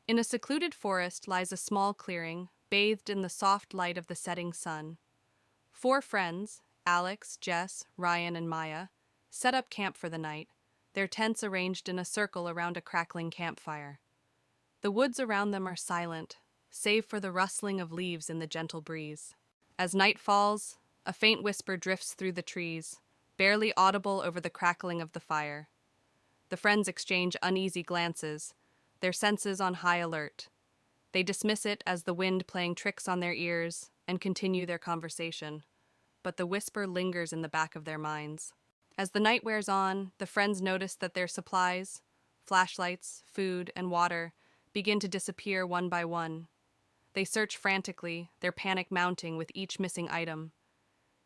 In a secluded forest lies a small clearing, bathed in the soft light of the setting sun. Four friends, Alex, Jess, Ryan, and Maya, set up camp for the night, their tents arranged in a circle around a crackling campfire. The woods around them are silent, save for the rustling of leaves in the gentle breeze. As night falls, a faint whisper drifts through the trees, barely audible over the crackling of the fire. The friends exchange uneasy glances, their senses on high alert. They dismiss it as the wind playing tricks on their ears and continue their conversation, but the whisper lingers in the back of their minds. As the night wears on, the friends notice that their supplies, flashlights, food, and water, begin to disappear one by one. They search frantically, their panic mounting with each missing item.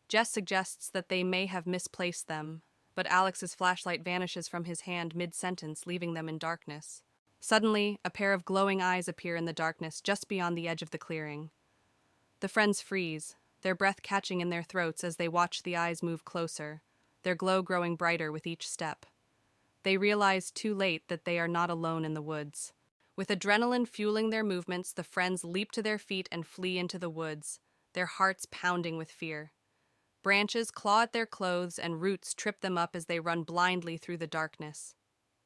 Jess suggests that they may have misplaced them, but Alex's flashlight vanishes from his hand mid-sentence, leaving them in darkness. Suddenly, a pair of glowing eyes appear in the darkness just beyond the edge of the clearing. The friends freeze, their breath catching in their throats as they watch the eyes move closer, their glow growing brighter with each step. They realize too late that they are not alone in the woods. With adrenaline fueling their movements, the friends leap to their feet and flee into the woods, their hearts pounding with fear. Branches claw at their clothes and roots trip them up as they run blindly through the darkness.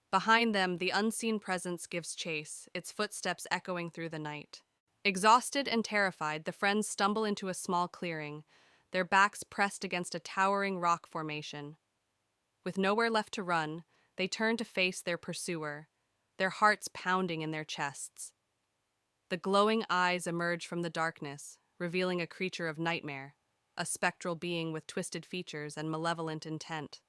Behind them, the unseen presence gives chase, its footsteps echoing through the night. Exhausted and terrified, the friends stumble into a small clearing, their backs pressed against a towering rock formation. With nowhere left to run, they turn to face their pursuer, their hearts pounding in their chests. The glowing eyes emerge from the darkness, revealing a creature of nightmare, a spectral being with twisted features and malevolent intent.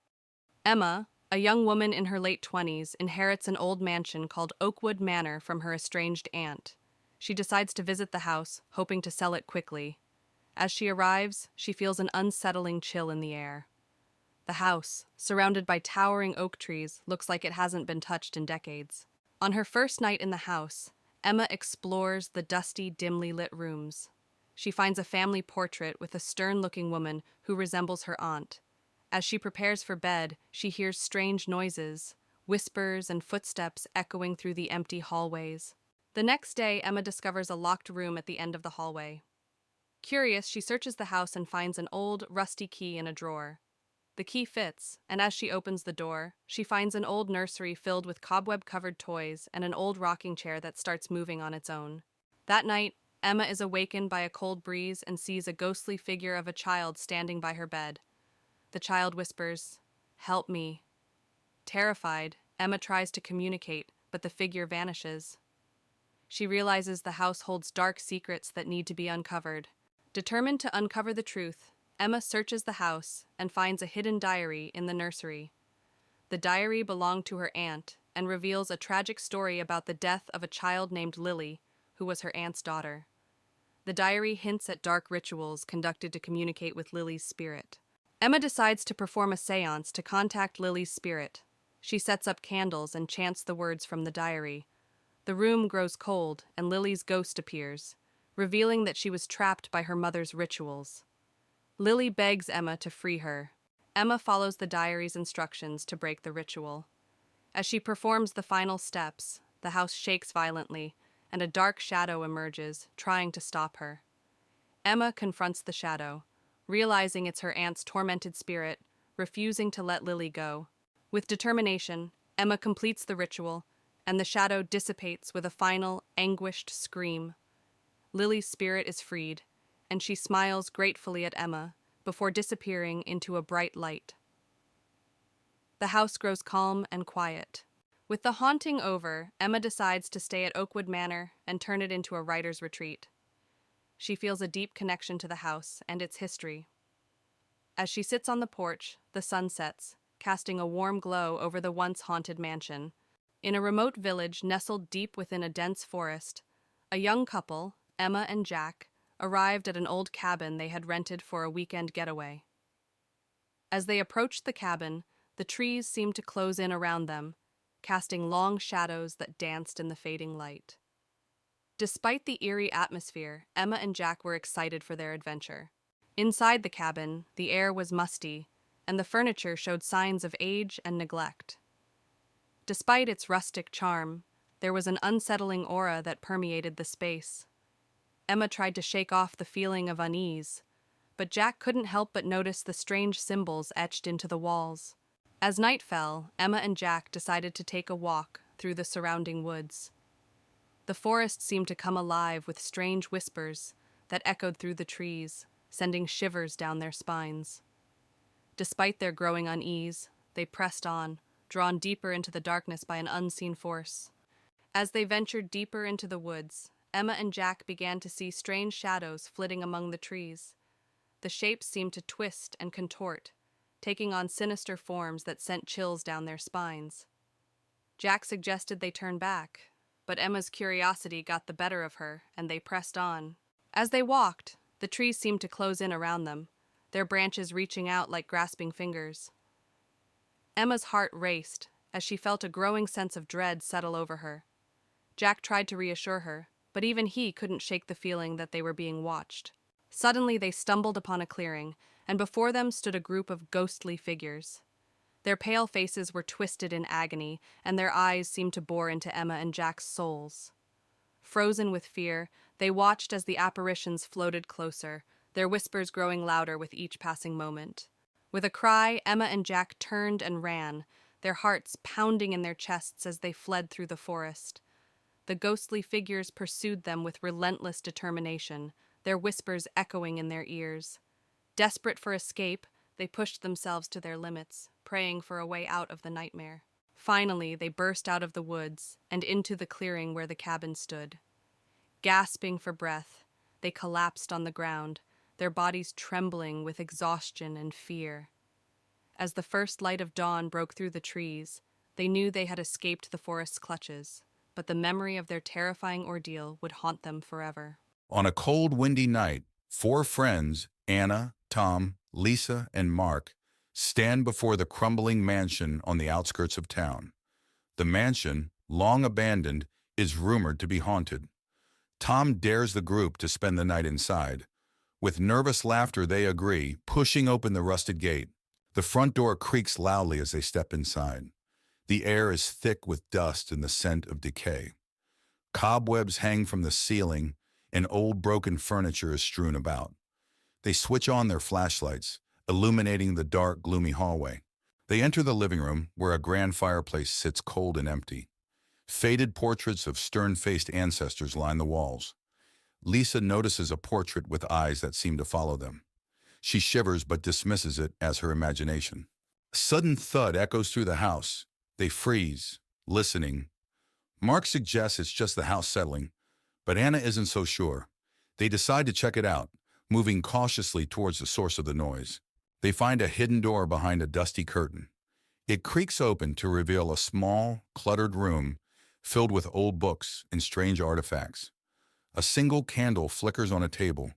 Emma, a young woman in her late 20s, inherits an old mansion called Oakwood Manor from her estranged aunt. She decides to visit the house, hoping to sell it quickly. As she arrives, she feels an unsettling chill in the air. The house, surrounded by towering oak trees, looks like it hasn't been touched in decades. On her first night in the house, Emma explores the dusty, dimly lit rooms. She finds a family portrait with a stern-looking woman who resembles her aunt. As she prepares for bed, she hears strange noises, whispers and footsteps echoing through the empty hallways. The next day, Emma discovers a locked room at the end of the hallway. Curious, she searches the house and finds an old, rusty key in a drawer. The key fits, and as she opens the door, she finds an old nursery filled with cobweb-covered toys and an old rocking chair that starts moving on its own. That night, Emma is awakened by a cold breeze and sees a ghostly figure of a child standing by her bed. The child whispers, "Help me." Terrified, Emma tries to communicate, but the figure vanishes. She realizes the house holds dark secrets that need to be uncovered. Determined to uncover the truth, Emma searches the house and finds a hidden diary in the nursery. The diary belonged to her aunt and reveals a tragic story about the death of a child named Lily, who was her aunt's daughter. The diary hints at dark rituals conducted to communicate with Lily's spirit. Emma decides to perform a seance to contact Lily's spirit. She sets up candles and chants the words from the diary. The room grows cold and Lily's ghost appears, revealing that she was trapped by her mother's rituals. Lily begs Emma to free her. Emma follows the diary's instructions to break the ritual. As she performs the final steps, the house shakes violently, and a dark shadow emerges, trying to stop her. Emma confronts the shadow, realizing it's her aunt's tormented spirit, refusing to let Lily go. With determination, Emma completes the ritual, and the shadow dissipates with a final, anguished scream. Lily's spirit is freed, and she smiles gratefully at Emma before disappearing into a bright light. The house grows calm and quiet. With the haunting over, Emma decides to stay at Oakwood Manor and turn it into a writer's retreat. She feels a deep connection to the house and its history. As she sits on the porch, the sun sets, casting a warm glow over the once haunted mansion. In a remote village nestled deep within a dense forest, a young couple, Emma and Jack, arrived at an old cabin they had rented for a weekend getaway. As they approached the cabin, the trees seemed to close in around them, casting long shadows that danced in the fading light. Despite the eerie atmosphere, Emma and Jack were excited for their adventure. Inside the cabin, the air was musty, and the furniture showed signs of age and neglect. Despite its rustic charm, There was an unsettling aura that permeated the space. Emma tried to shake off the feeling of unease, but Jack couldn't help but notice the strange symbols etched into the walls. As night fell, Emma and Jack decided to take a walk through the surrounding woods. The forest seemed to come alive with strange whispers that echoed through the trees, sending shivers down their spines. Despite their growing unease, they pressed on, drawn deeper into the darkness by an unseen force. As they ventured deeper into the woods, Emma and Jack began to see strange shadows flitting among the trees. The shapes seemed to twist and contort, taking on sinister forms that sent chills down their spines. Jack suggested they turn back, but Emma's curiosity got the better of her, and they pressed on. As they walked, the trees seemed to close in around them, their branches reaching out like grasping fingers. Emma's heart raced as she felt a growing sense of dread settle over her. Jack tried to reassure her, but even he couldn't shake the feeling that they were being watched. Suddenly they stumbled upon a clearing, and before them stood a group of ghostly figures. Their pale faces were twisted in agony, and their eyes seemed to bore into Emma and Jack's souls. Frozen with fear, they watched as the apparitions floated closer, their whispers growing louder with each passing moment. With a cry, Emma and Jack turned and ran, their hearts pounding in their chests as they fled through the forest. The ghostly figures pursued them with relentless determination, their whispers echoing in their ears. Desperate for escape, they pushed themselves to their limits, praying for a way out of the nightmare. Finally, they burst out of the woods and into the clearing where the cabin stood. Gasping for breath, they collapsed on the ground, their bodies trembling with exhaustion and fear. As the first light of dawn broke through the trees, they knew they had escaped the forest's clutches, but the memory of their terrifying ordeal would haunt them forever. On a cold, windy night, 4 friends, Anna, Tom, Lisa, and Mark, stand before the crumbling mansion on the outskirts of town. The mansion, long abandoned, is rumored to be haunted. Tom dares the group to spend the night inside. With nervous laughter, they agree, pushing open the rusted gate. The front door creaks loudly as they step inside. The air is thick with dust and the scent of decay. Cobwebs hang from the ceiling, and old broken furniture is strewn about. They switch on their flashlights, illuminating the dark, gloomy hallway. They enter the living room, where a grand fireplace sits cold and empty. Faded portraits of stern-faced ancestors line the walls. Lisa notices a portrait with eyes that seem to follow them. She shivers but dismisses it as her imagination. A sudden thud echoes through the house. They freeze, listening. Mark suggests it's just the house settling, but Anna isn't so sure. They decide to check it out, moving cautiously towards the source of the noise. They find a hidden door behind a dusty curtain. It creaks open to reveal a small, cluttered room filled with old books and strange artifacts. A single candle flickers on a table,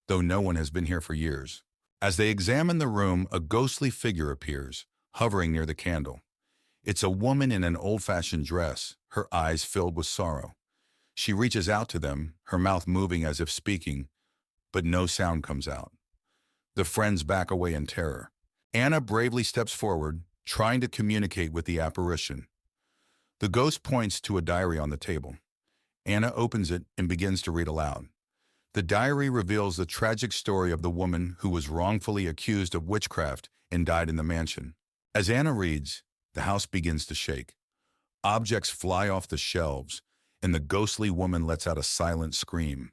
though no one has been here for years. As they examine the room, a ghostly figure appears, hovering near the candle. It's a woman in an old-fashioned dress, her eyes filled with sorrow. She reaches out to them, her mouth moving as if speaking, but no sound comes out. The friends back away in terror. Anna bravely steps forward, trying to communicate with the apparition. The ghost points to a diary on the table. Anna opens it and begins to read aloud. The diary reveals the tragic story of the woman who was wrongfully accused of witchcraft and died in the mansion. As Anna reads, the house begins to shake. Objects fly off the shelves, and the ghostly woman lets out a silent scream.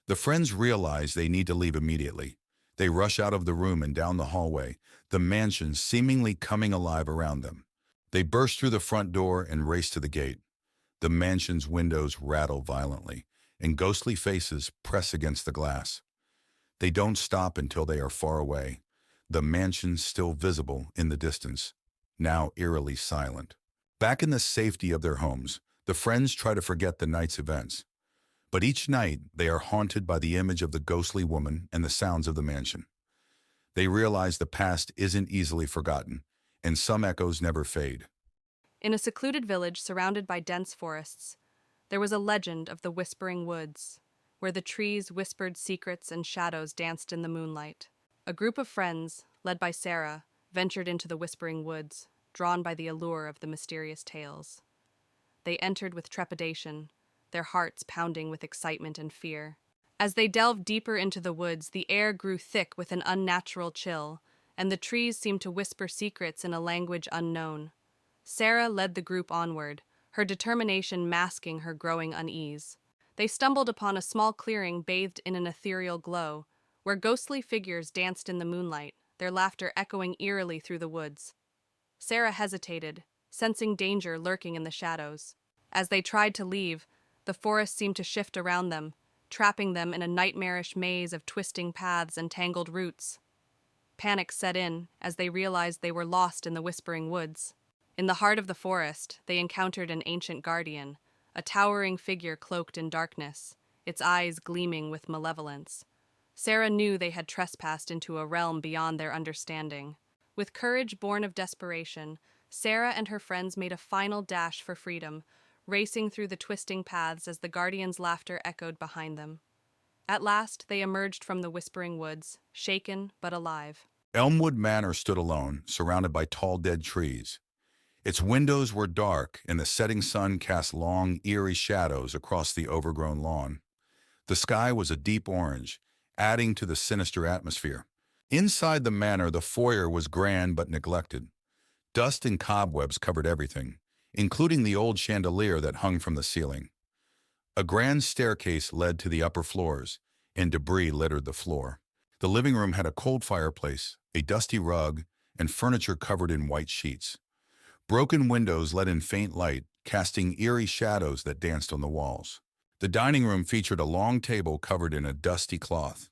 The friends realize they need to leave immediately. They rush out of the room and down the hallway, the mansion seemingly coming alive around them. They burst through the front door and race to the gate. The mansion's windows rattle violently, and ghostly faces press against the glass. They don't stop until they are far away, the mansion still visible in the distance, now eerily silent. Back in the safety of their homes, the friends try to forget the night's events. But each night, they are haunted by the image of the ghostly woman and the sounds of the mansion. They realize the past isn't easily forgotten, and some echoes never fade. In a secluded village surrounded by dense forests, there was a legend of the Whispering Woods, where the trees whispered secrets and shadows danced in the moonlight. A group of friends, led by Sarah, ventured into the Whispering Woods, drawn by the allure of the mysterious tales. they entered with trepidation, their hearts pounding with excitement and fear. As they delved deeper into the woods, the air grew thick with an unnatural chill, and the trees seemed to whisper secrets in a language unknown. Sarah led the group onward, her determination masking her growing unease. They stumbled upon a small clearing bathed in an ethereal glow, where ghostly figures danced in the moonlight, their laughter echoing eerily through the woods. Sarah hesitated, sensing danger lurking in the shadows. As they tried to leave, the forest seemed to shift around them, trapping them in a nightmarish maze of twisting paths and tangled roots. Panic set in as they realized they were lost in the whispering woods. In the heart of the forest, they encountered an ancient guardian, a towering figure cloaked in darkness, its eyes gleaming with malevolence. Sarah knew they had trespassed into a realm beyond their understanding. With courage born of desperation, Sarah and her friends made a final dash for freedom, racing through the twisting paths as the guardian's laughter echoed behind them. At last, they emerged from the whispering woods, shaken but alive. Elmwood Manor stood alone, surrounded by tall dead trees. Its windows were dark, and the setting sun cast long, eerie shadows across the overgrown lawn. The sky was a deep orange, adding to the sinister atmosphere. Inside the manor, the foyer was grand but neglected. Dust and cobwebs covered everything, including the old chandelier that hung from the ceiling. A grand staircase led to the upper floors, and debris littered the floor. The living room had a cold fireplace, a dusty rug, and furniture covered in white sheets. Broken windows let in faint light, casting eerie shadows that danced on the walls. The dining room featured a long table covered in a dusty cloth.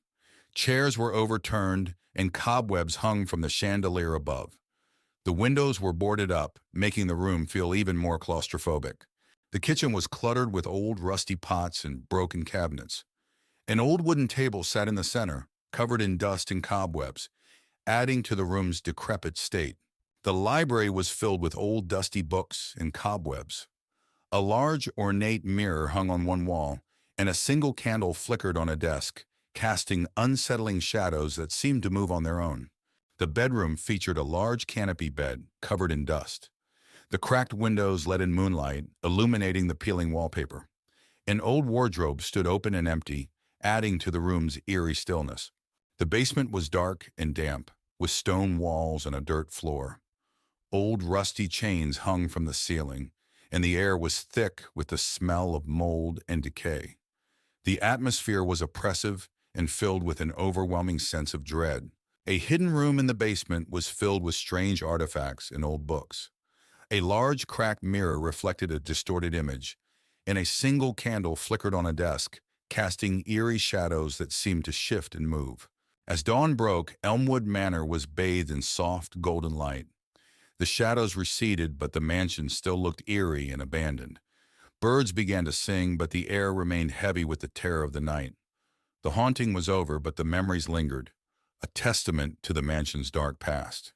Chairs were overturned, and cobwebs hung from the chandelier above. The windows were boarded up, making the room feel even more claustrophobic. The kitchen was cluttered with old rusty pots and broken cabinets. An old wooden table sat in the center, covered in dust and cobwebs, adding to the room's decrepit state. The library was filled with old dusty books and cobwebs. A large, ornate mirror hung on one wall, and a single candle flickered on a desk, casting unsettling shadows that seemed to move on their own. The bedroom featured a large canopy bed covered in dust. The cracked windows let in moonlight, illuminating the peeling wallpaper. An old wardrobe stood open and empty, adding to the room's eerie stillness. The basement was dark and damp, with stone walls and a dirt floor. Old rusty chains hung from the ceiling, and the air was thick with the smell of mold and decay. The atmosphere was oppressive and filled with an overwhelming sense of dread. A hidden room in the basement was filled with strange artifacts and old books. A large cracked mirror reflected a distorted image, and a single candle flickered on a desk, casting eerie shadows that seemed to shift and move. As dawn broke, Elmwood Manor was bathed in soft, golden light. The shadows receded, but the mansion still looked eerie and abandoned. Birds began to sing, but the air remained heavy with the terror of the night. The haunting was over, but the memories lingered, a testament to the mansion's dark past.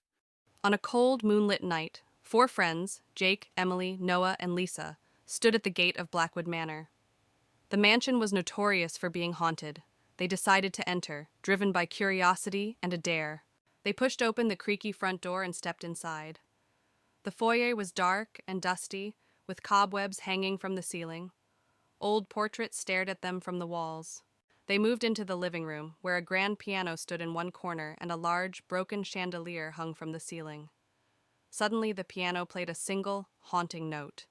On a cold, moonlit night, 4 friends, Jake, Emily, Noah, and Lisa, stood at the gate of Blackwood Manor. The mansion was notorious for being haunted. They decided to enter, driven by curiosity and a dare. They pushed open the creaky front door and stepped inside. The foyer was dark and dusty, with cobwebs hanging from the ceiling. Old portraits stared at them from the walls. They moved into the living room, where a grand piano stood in one corner and a large, broken chandelier hung from the ceiling. Suddenly, the piano played a single, haunting note.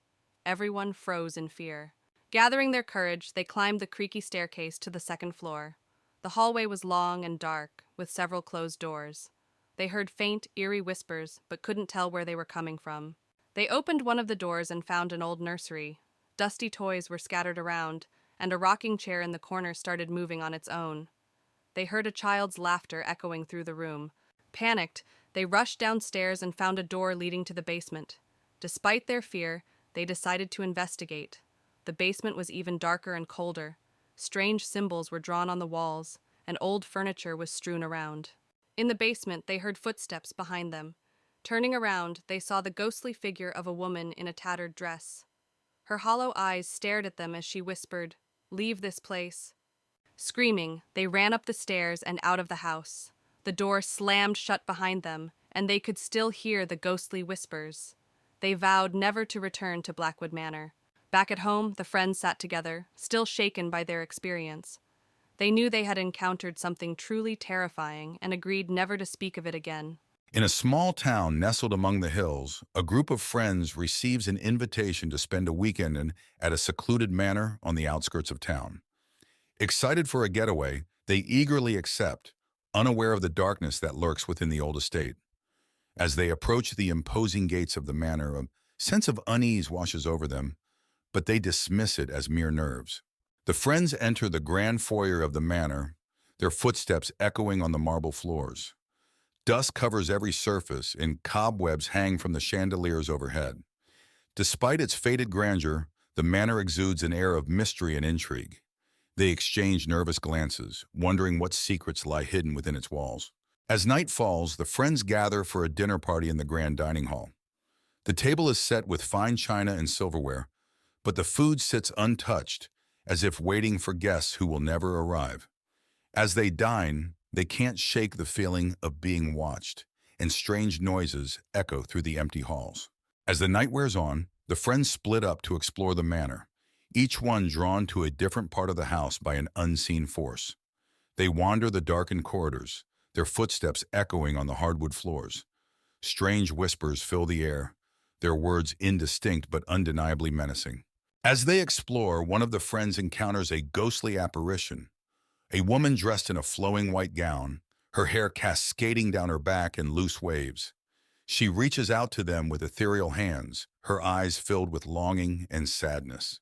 Everyone froze in fear. Gathering their courage, they climbed the creaky staircase to the second floor. The hallway was long and dark, with several closed doors. They heard faint, eerie whispers, but couldn't tell where they were coming from. They opened one of the doors and found an old nursery. Dusty toys were scattered around, and a rocking chair in the corner started moving on its own. They heard a child's laughter echoing through the room. Panicked, they rushed downstairs and found a door leading to the basement. Despite their fear, they decided to investigate. The basement was even darker and colder. Strange symbols were drawn on the walls, and old furniture was strewn around. In the basement, they heard footsteps behind them. Turning around, they saw the ghostly figure of a woman in a tattered dress. Her hollow eyes stared at them as she whispered, "Leave this place." Screaming, they ran up the stairs and out of the house. The door slammed shut behind them, and they could still hear the ghostly whispers. They vowed never to return to Blackwood Manor. Back at home, the friends sat together, still shaken by their experience. They knew they had encountered something truly terrifying and agreed never to speak of it again. In a small town nestled among the hills, a group of friends receives an invitation to spend a weekend at a secluded manor on the outskirts of town. Excited for a getaway, they eagerly accept, unaware of the darkness that lurks within the old estate. As they approach the imposing gates of the manor, a sense of unease washes over them, but they dismiss it as mere nerves. The friends enter the grand foyer of the manor, their footsteps echoing on the marble floors. Dust covers every surface, and cobwebs hang from the chandeliers overhead. Despite its faded grandeur, the manor exudes an air of mystery and intrigue. They exchange nervous glances, wondering what secrets lie hidden within its walls. As night falls, the friends gather for a dinner party in the grand dining hall. The table is set with fine china and silverware, but the food sits untouched, as if waiting for guests who will never arrive. As they dine, they can't shake the feeling of being watched, and strange noises echo through the empty halls. As the night wears on, the friends split up to explore the manor, each one drawn to a different part of the house by an unseen force. They wander the darkened corridors, their footsteps echoing on the hardwood floors. Strange whispers fill the air, their words indistinct but undeniably menacing. As they explore, one of the friends encounters a ghostly apparition, a woman dressed in a flowing white gown, her hair cascading down her back in loose waves. She reaches out to them with ethereal hands, her eyes filled with longing and sadness.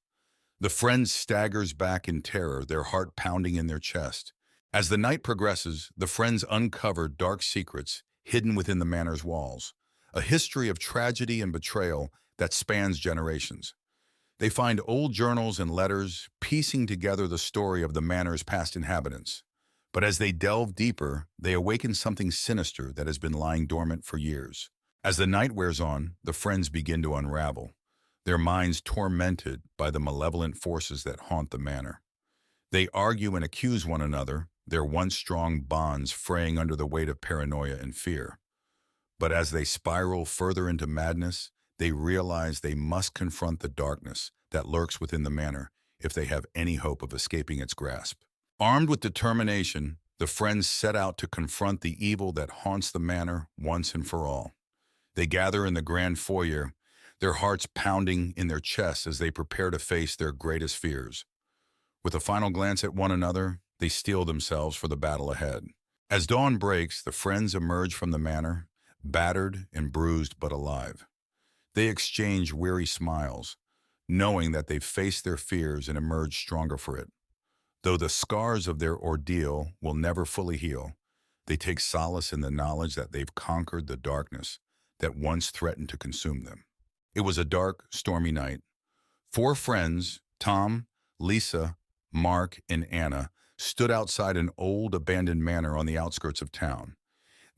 The friend staggers back in terror, their heart pounding in their chest. As the night progresses, the friends uncover dark secrets hidden within the manor's walls, a history of tragedy and betrayal that spans generations. They find old journals and letters, piecing together the story of the manor's past inhabitants. But as they delve deeper, they awaken something sinister that has been lying dormant for years. As the night wears on, the friends begin to unravel, their minds tormented by the malevolent forces that haunt the manor. They argue and accuse one another, their once strong bonds fraying under the weight of paranoia and fear. But as they spiral further into madness, they realize they must confront the darkness that lurks within the manor if they have any hope of escaping its grasp. Armed with determination, the friends set out to confront the evil that haunts the manor once and for all. They gather in the grand foyer, their hearts pounding in their chests as they prepare to face their greatest fears. With a final glance at one another, they steel themselves for the battle ahead. As dawn breaks, the friends emerge from the manor, battered and bruised but alive. They exchange weary smiles, knowing that they've faced their fears and emerged stronger for it. Though the scars of their ordeal will never fully heal, they take solace in the knowledge that they've conquered the darkness that once threatened to consume them. It was a dark, stormy night. 4 friends, Tom, Lisa, Mark, and Anna, stood outside an old abandoned manor on the outskirts of town.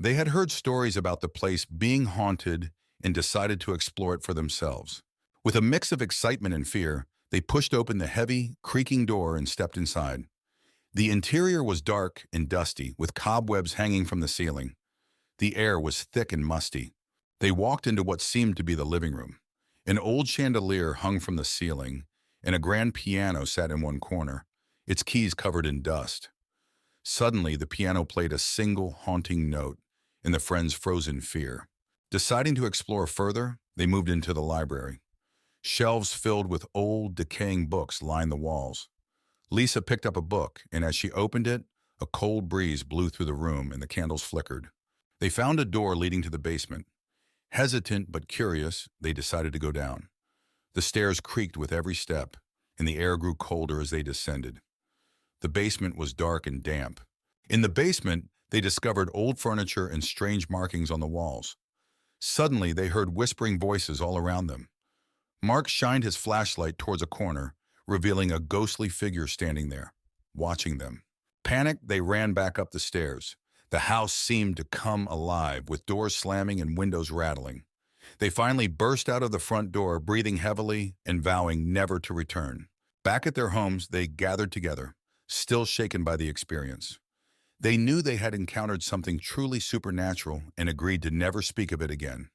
They had heard stories about the place being haunted and decided to explore it for themselves. With a mix of excitement and fear, they pushed open the heavy, creaking door and stepped inside. The interior was dark and dusty, with cobwebs hanging from the ceiling. The air was thick and musty. They walked into what seemed to be the living room. An old chandelier hung from the ceiling, and a grand piano sat in one corner, its keys covered in dust. Suddenly, the piano played a single haunting note, and the friends froze in fear. Deciding to explore further, they moved into the library. Shelves filled with old, decaying books lined the walls. Lisa picked up a book, and as she opened it, a cold breeze blew through the room and the candles flickered. They found a door leading to the basement. Hesitant but curious, they decided to go down. The stairs creaked with every step, and the air grew colder as they descended. The basement was dark and damp. In the basement, they discovered old furniture and strange markings on the walls. Suddenly, they heard whispering voices all around them. Mark shined his flashlight towards a corner, revealing a ghostly figure standing there, watching them. Panicked, they ran back up the stairs. The house seemed to come alive, with doors slamming and windows rattling. They finally burst out of the front door, breathing heavily and vowing never to return. Back at their homes, they gathered together, still shaken by the experience. They knew they had encountered something truly supernatural and agreed to never speak of it again.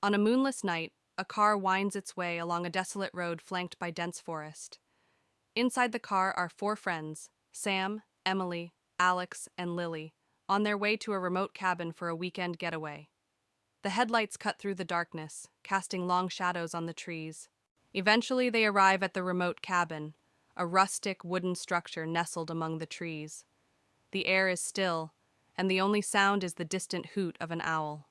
On a moonless night, a car winds its way along a desolate road flanked by dense forest. Inside the car are four friends, Sam, Emily, Alex, and Lily, on their way to a remote cabin for a weekend getaway. The headlights cut through the darkness, casting long shadows on the trees. Eventually, they arrive at the remote cabin, a rustic wooden structure nestled among the trees. The air is still, and the only sound is the distant hoot of an owl.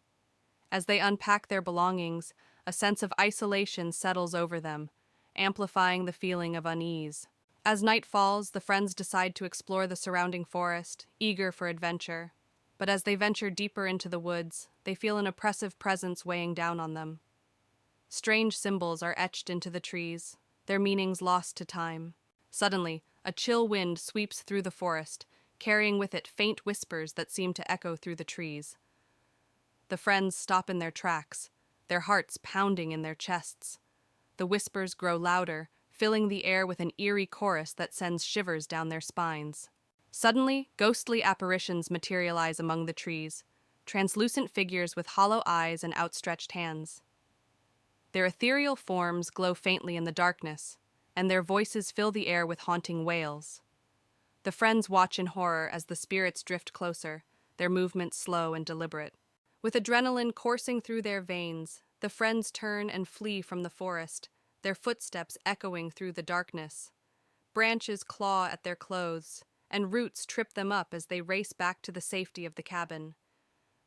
As they unpack their belongings, a sense of isolation settles over them, amplifying the feeling of unease. As night falls, the friends decide to explore the surrounding forest, eager for adventure. But as they venture deeper into the woods, they feel an oppressive presence weighing down on them. Strange symbols are etched into the trees, their meanings lost to time. Suddenly, a chill wind sweeps through the forest, carrying with it faint whispers that seem to echo through the trees. The friends stop in their tracks, their hearts pounding in their chests. The whispers grow louder, filling the air with an eerie chorus that sends shivers down their spines. Suddenly, ghostly apparitions materialize among the trees, translucent figures with hollow eyes and outstretched hands. Their ethereal forms glow faintly in the darkness, and their voices fill the air with haunting wails. The friends watch in horror as the spirits drift closer, their movements slow and deliberate. With adrenaline coursing through their veins, the friends turn and flee from the forest, their footsteps echoing through the darkness. Branches claw at their clothes, and roots trip them up as they race back to the safety of the cabin.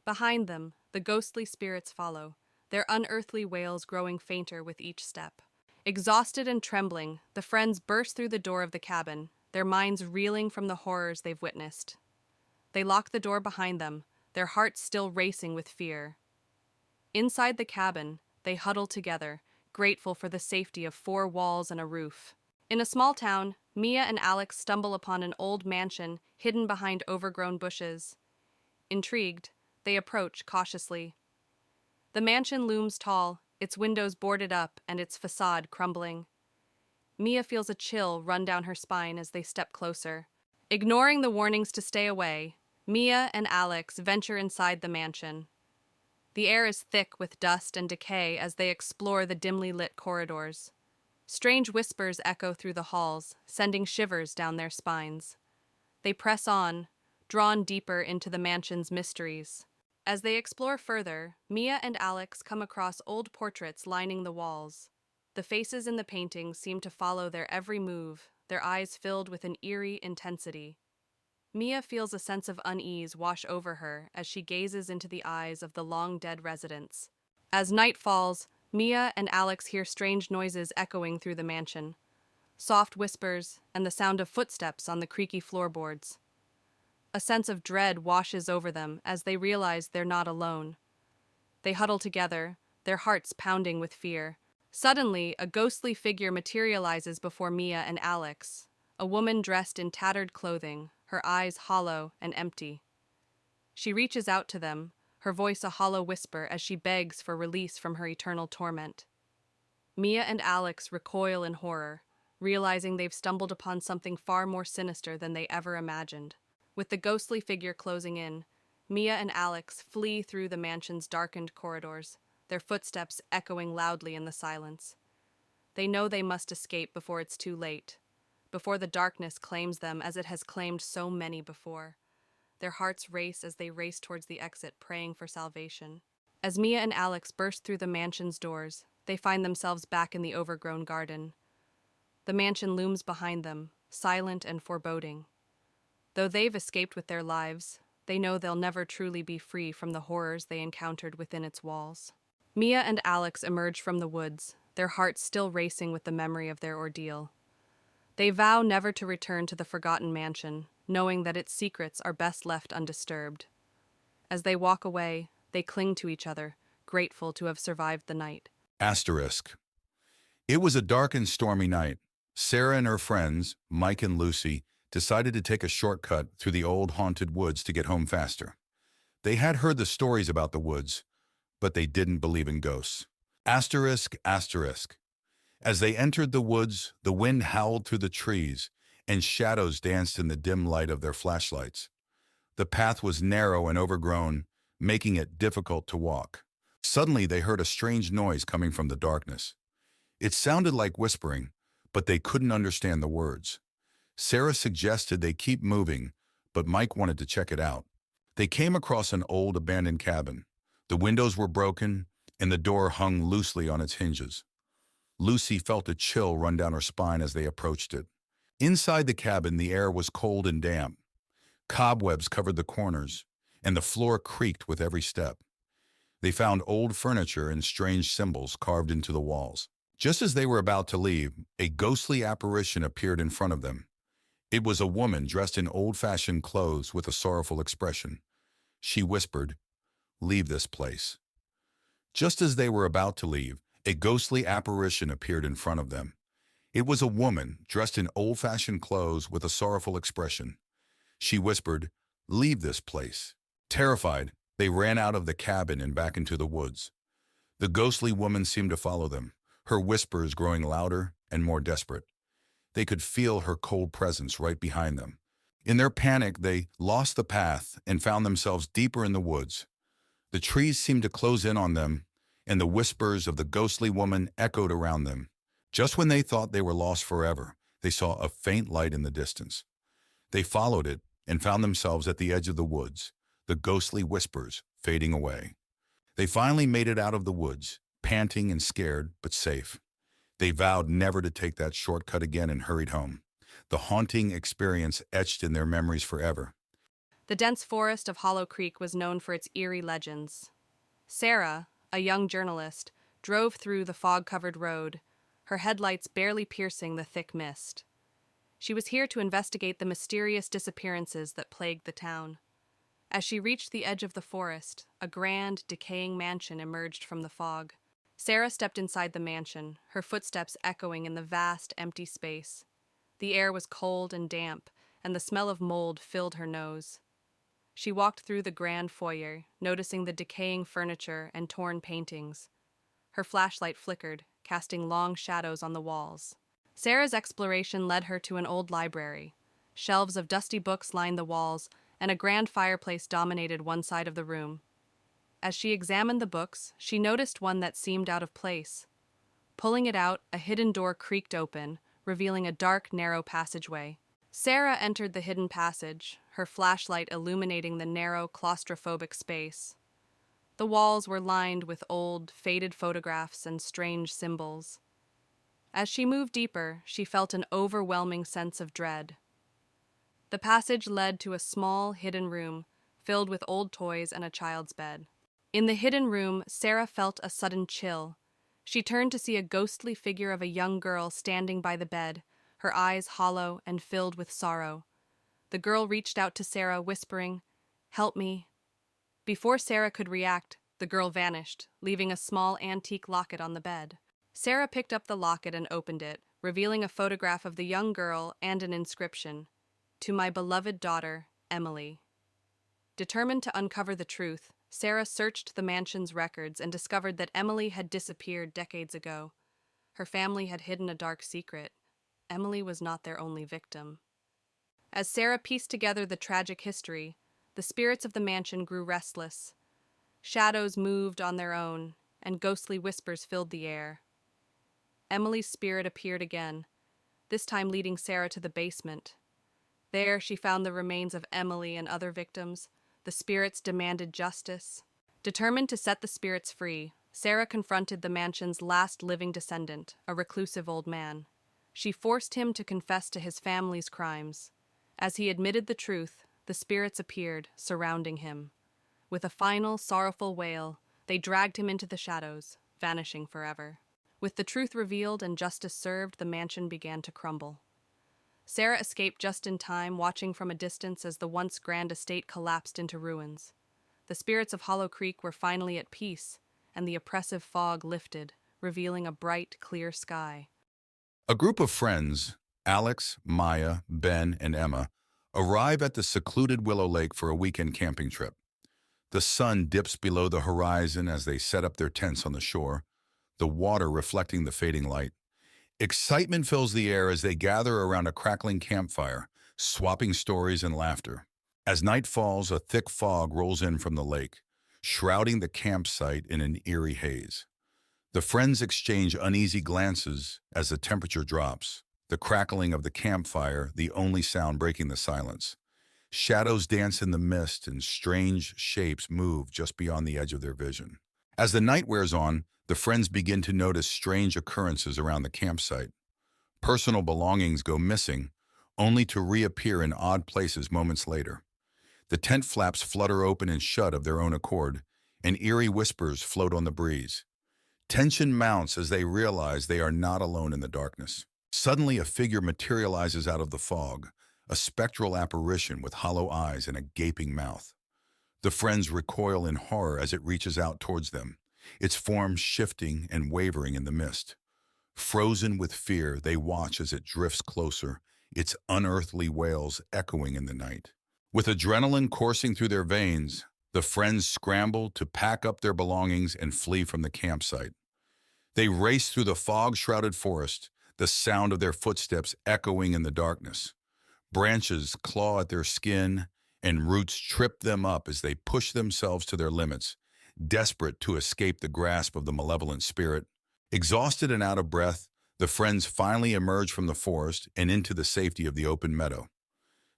Behind them, the ghostly spirits follow, their unearthly wails growing fainter with each step. Exhausted and trembling, the friends burst through the door of the cabin, their minds reeling from the horrors they've witnessed. They lock the door behind them, their hearts still racing with fear. Inside the cabin, they huddle together, grateful for the safety of four walls and a roof. In a small town, Mia and Alex stumble upon an old mansion hidden behind overgrown bushes. Intrigued, they approach cautiously. The mansion looms tall, its windows boarded up and its facade crumbling. Mia feels a chill run down her spine as they step closer. Ignoring the warnings to stay away, Mia and Alex venture inside the mansion. The air is thick with dust and decay as they explore the dimly lit corridors. Strange whispers echo through the halls, sending shivers down their spines. They press on, drawn deeper into the mansion's mysteries. As they explore further, Mia and Alex come across old portraits lining the walls. The faces in the paintings seem to follow their every move, their eyes filled with an eerie intensity. Mia feels a sense of unease wash over her as she gazes into the eyes of the long-dead residents. As night falls, Mia and Alex hear strange noises echoing through the mansion, soft whispers and the sound of footsteps on the creaky floorboards. A sense of dread washes over them as they realize they're not alone. They huddle together, their hearts pounding with fear. Suddenly, a ghostly figure materializes before Mia and Alex, a woman dressed in tattered clothing, her eyes hollow and empty. She reaches out to them, her voice a hollow whisper as she begs for release from her eternal torment. Mia and Alex recoil in horror, realizing they've stumbled upon something far more sinister than they ever imagined. With the ghostly figure closing in, Mia and Alex flee through the mansion's darkened corridors, their footsteps echoing loudly in the silence. They know they must escape before it's too late, before the darkness claims them as it has claimed so many before. Their hearts race as they race towards the exit, praying for salvation. As Mia and Alex burst through the mansion's doors, they find themselves back in the overgrown garden. The mansion looms behind them, silent and foreboding. Though they've escaped with their lives, they know they'll never truly be free from the horrors they encountered within its walls. Mia and Alex emerge from the woods, their hearts still racing with the memory of their ordeal. They vow never to return to the forgotten mansion, knowing that its secrets are best left undisturbed. As they walk away, they cling to each other, grateful to have survived the night. Asterisk. It was a dark and stormy night. Sarah and her friends, Mike and Lucy, decided to take a shortcut through the old haunted woods to get home faster. They had heard the stories about the woods, but they didn't believe in ghosts. Asterisk, asterisk. As they entered the woods, the wind howled through the trees, and shadows danced in the dim light of their flashlights. The path was narrow and overgrown, making it difficult to walk. Suddenly, they heard a strange noise coming from the darkness. It sounded like whispering, but they couldn't understand the words. Sarah suggested they keep moving, but Mike wanted to check it out. They came across an old abandoned cabin. The windows were broken, and the door hung loosely on its hinges. Lucy felt a chill run down her spine as they approached it. Inside the cabin, the air was cold and damp. Cobwebs covered the corners, and the floor creaked with every step. They found old furniture and strange symbols carved into the walls. Just as they were about to leave, a ghostly apparition appeared in front of them. It was a woman dressed in old-fashioned clothes with a sorrowful expression. She whispered, "Leave this place." Just as they were about to leave, a ghostly apparition appeared in front of them. It was a woman dressed in old-fashioned clothes with a sorrowful expression. She whispered, "Leave this place." Terrified, they ran out of the cabin and back into the woods. The ghostly woman seemed to follow them, her whispers growing louder and more desperate. They could feel her cold presence right behind them. In their panic, they lost the path and found themselves deeper in the woods. The trees seemed to close in on them, and the whispers of the ghostly woman echoed around them. Just when they thought they were lost forever, they saw a faint light in the distance. They followed it and found themselves at the edge of the woods, the ghostly whispers fading away. They finally made it out of the woods, panting and scared, but safe. They vowed never to take that shortcut again and hurried home, the haunting experience etched in their memories forever. The dense forest of Hollow Creek was known for its eerie legends. Sarah, a young journalist, drove through the fog-covered road, her headlights barely piercing the thick mist. She was here to investigate the mysterious disappearances that plagued the town. As she reached the edge of the forest, a grand, decaying mansion emerged from the fog. Sarah stepped inside the mansion, her footsteps echoing in the vast, empty space. The air was cold and damp, and the smell of mold filled her nose. She walked through the grand foyer, noticing the decaying furniture and torn paintings. Her flashlight flickered, casting long shadows on the walls. Sarah's exploration led her to an old library. Shelves of dusty books lined the walls, and a grand fireplace dominated one side of the room. As she examined the books, she noticed one that seemed out of place. Pulling it out, a hidden door creaked open, revealing a dark, narrow passageway. Sarah entered the hidden passage, her flashlight illuminating the narrow, claustrophobic space. The walls were lined with old, faded photographs and strange symbols. As she moved deeper, she felt an overwhelming sense of dread. The passage led to a small, hidden room, filled with old toys and a child's bed. In the hidden room, Sarah felt a sudden chill. She turned to see a ghostly figure of a young girl standing by the bed, her eyes hollow and filled with sorrow. The girl reached out to Sarah, whispering, "Help me." Before Sarah could react, the girl vanished, leaving a small antique locket on the bed. Sarah picked up the locket and opened it, revealing a photograph of the young girl and an inscription, "To my beloved daughter, Emily." Determined to uncover the truth, Sarah searched the mansion's records and discovered that Emily had disappeared decades ago. Her family had hidden a dark secret. Emily was not their only victim. As Sarah pieced together the tragic history, the spirits of the mansion grew restless. Shadows moved on their own, and ghostly whispers filled the air. Emily's spirit appeared again, this time leading Sarah to the basement. There she found the remains of Emily and other victims. The spirits demanded justice. Determined to set the spirits free, Sarah confronted the mansion's last living descendant, a reclusive old man. She forced him to confess to his family's crimes. As he admitted the truth, the spirits appeared, surrounding him. With a final, sorrowful wail, they dragged him into the shadows, vanishing forever. With the truth revealed and justice served, the mansion began to crumble. Sarah escaped just in time, watching from a distance as the once grand estate collapsed into ruins. The spirits of Hollow Creek were finally at peace, and the oppressive fog lifted, revealing a bright, clear sky. A group of friends, Alex, Maya, Ben, and Emma, arrive at the secluded Willow Lake for a weekend camping trip. The sun dips below the horizon as they set up their tents on the shore, the water reflecting the fading light. Excitement fills the air as they gather around a crackling campfire, swapping stories and laughter. As night falls, a thick fog rolls in from the lake. shrouding the campsite in an eerie haze. The friends exchange uneasy glances as the temperature drops, the crackling of the campfire the only sound breaking the silence. Shadows dance in the mist and strange shapes move just beyond the edge of their vision. As the night wears on, the friends begin to notice strange occurrences around the campsite. Personal belongings go missing, only to reappear in odd places moments later. The tent flaps flutter open and shut of their own accord, and eerie whispers float on the breeze. Tension mounts as they realize they are not alone in the darkness. Suddenly, a figure materializes out of the fog, a spectral apparition with hollow eyes and a gaping mouth. The friends recoil in horror as it reaches out towards them, its form shifting and wavering in the mist. Frozen with fear, they watch as it drifts closer, its unearthly wails echoing in the night. With adrenaline coursing through their veins, the friends scramble to pack up their belongings and flee from the campsite. They race through the fog-shrouded forest, the sound of their footsteps echoing in the darkness. Branches claw at their skin, and roots trip them up as they push themselves to their limits, desperate to escape the grasp of the malevolent spirit. Exhausted and out of breath, the friends finally emerge from the forest and into the safety of the open meadow.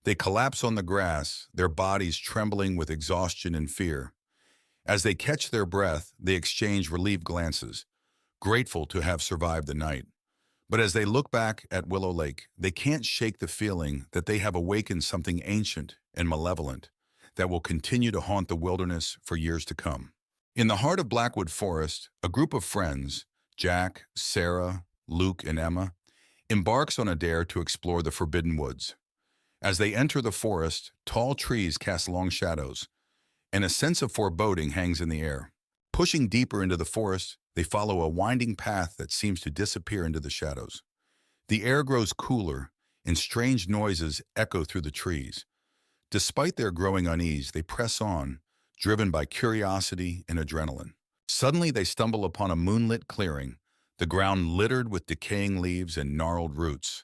They collapse on the grass, their bodies trembling with exhaustion and fear. As they catch their breath, they exchange relieved glances, grateful to have survived the night. But as they look back at Willow Lake, they can't shake the feeling that they have awakened something ancient and malevolent that will continue to haunt the wilderness for years to come. In the heart of Blackwood Forest, a group of friends, Jack, Sarah, Luke, and Emma, embarks on a dare to explore the forbidden woods. As they enter the forest, tall trees cast long shadows, and a sense of foreboding hangs in the air. Pushing deeper into the forest, they follow a winding path that seems to disappear into the shadows. The air grows cooler, and strange noises echo through the trees. Despite their growing unease, they press on, driven by curiosity and adrenaline. Suddenly, they stumble upon a moonlit clearing, the ground littered with decaying leaves and gnarled roots.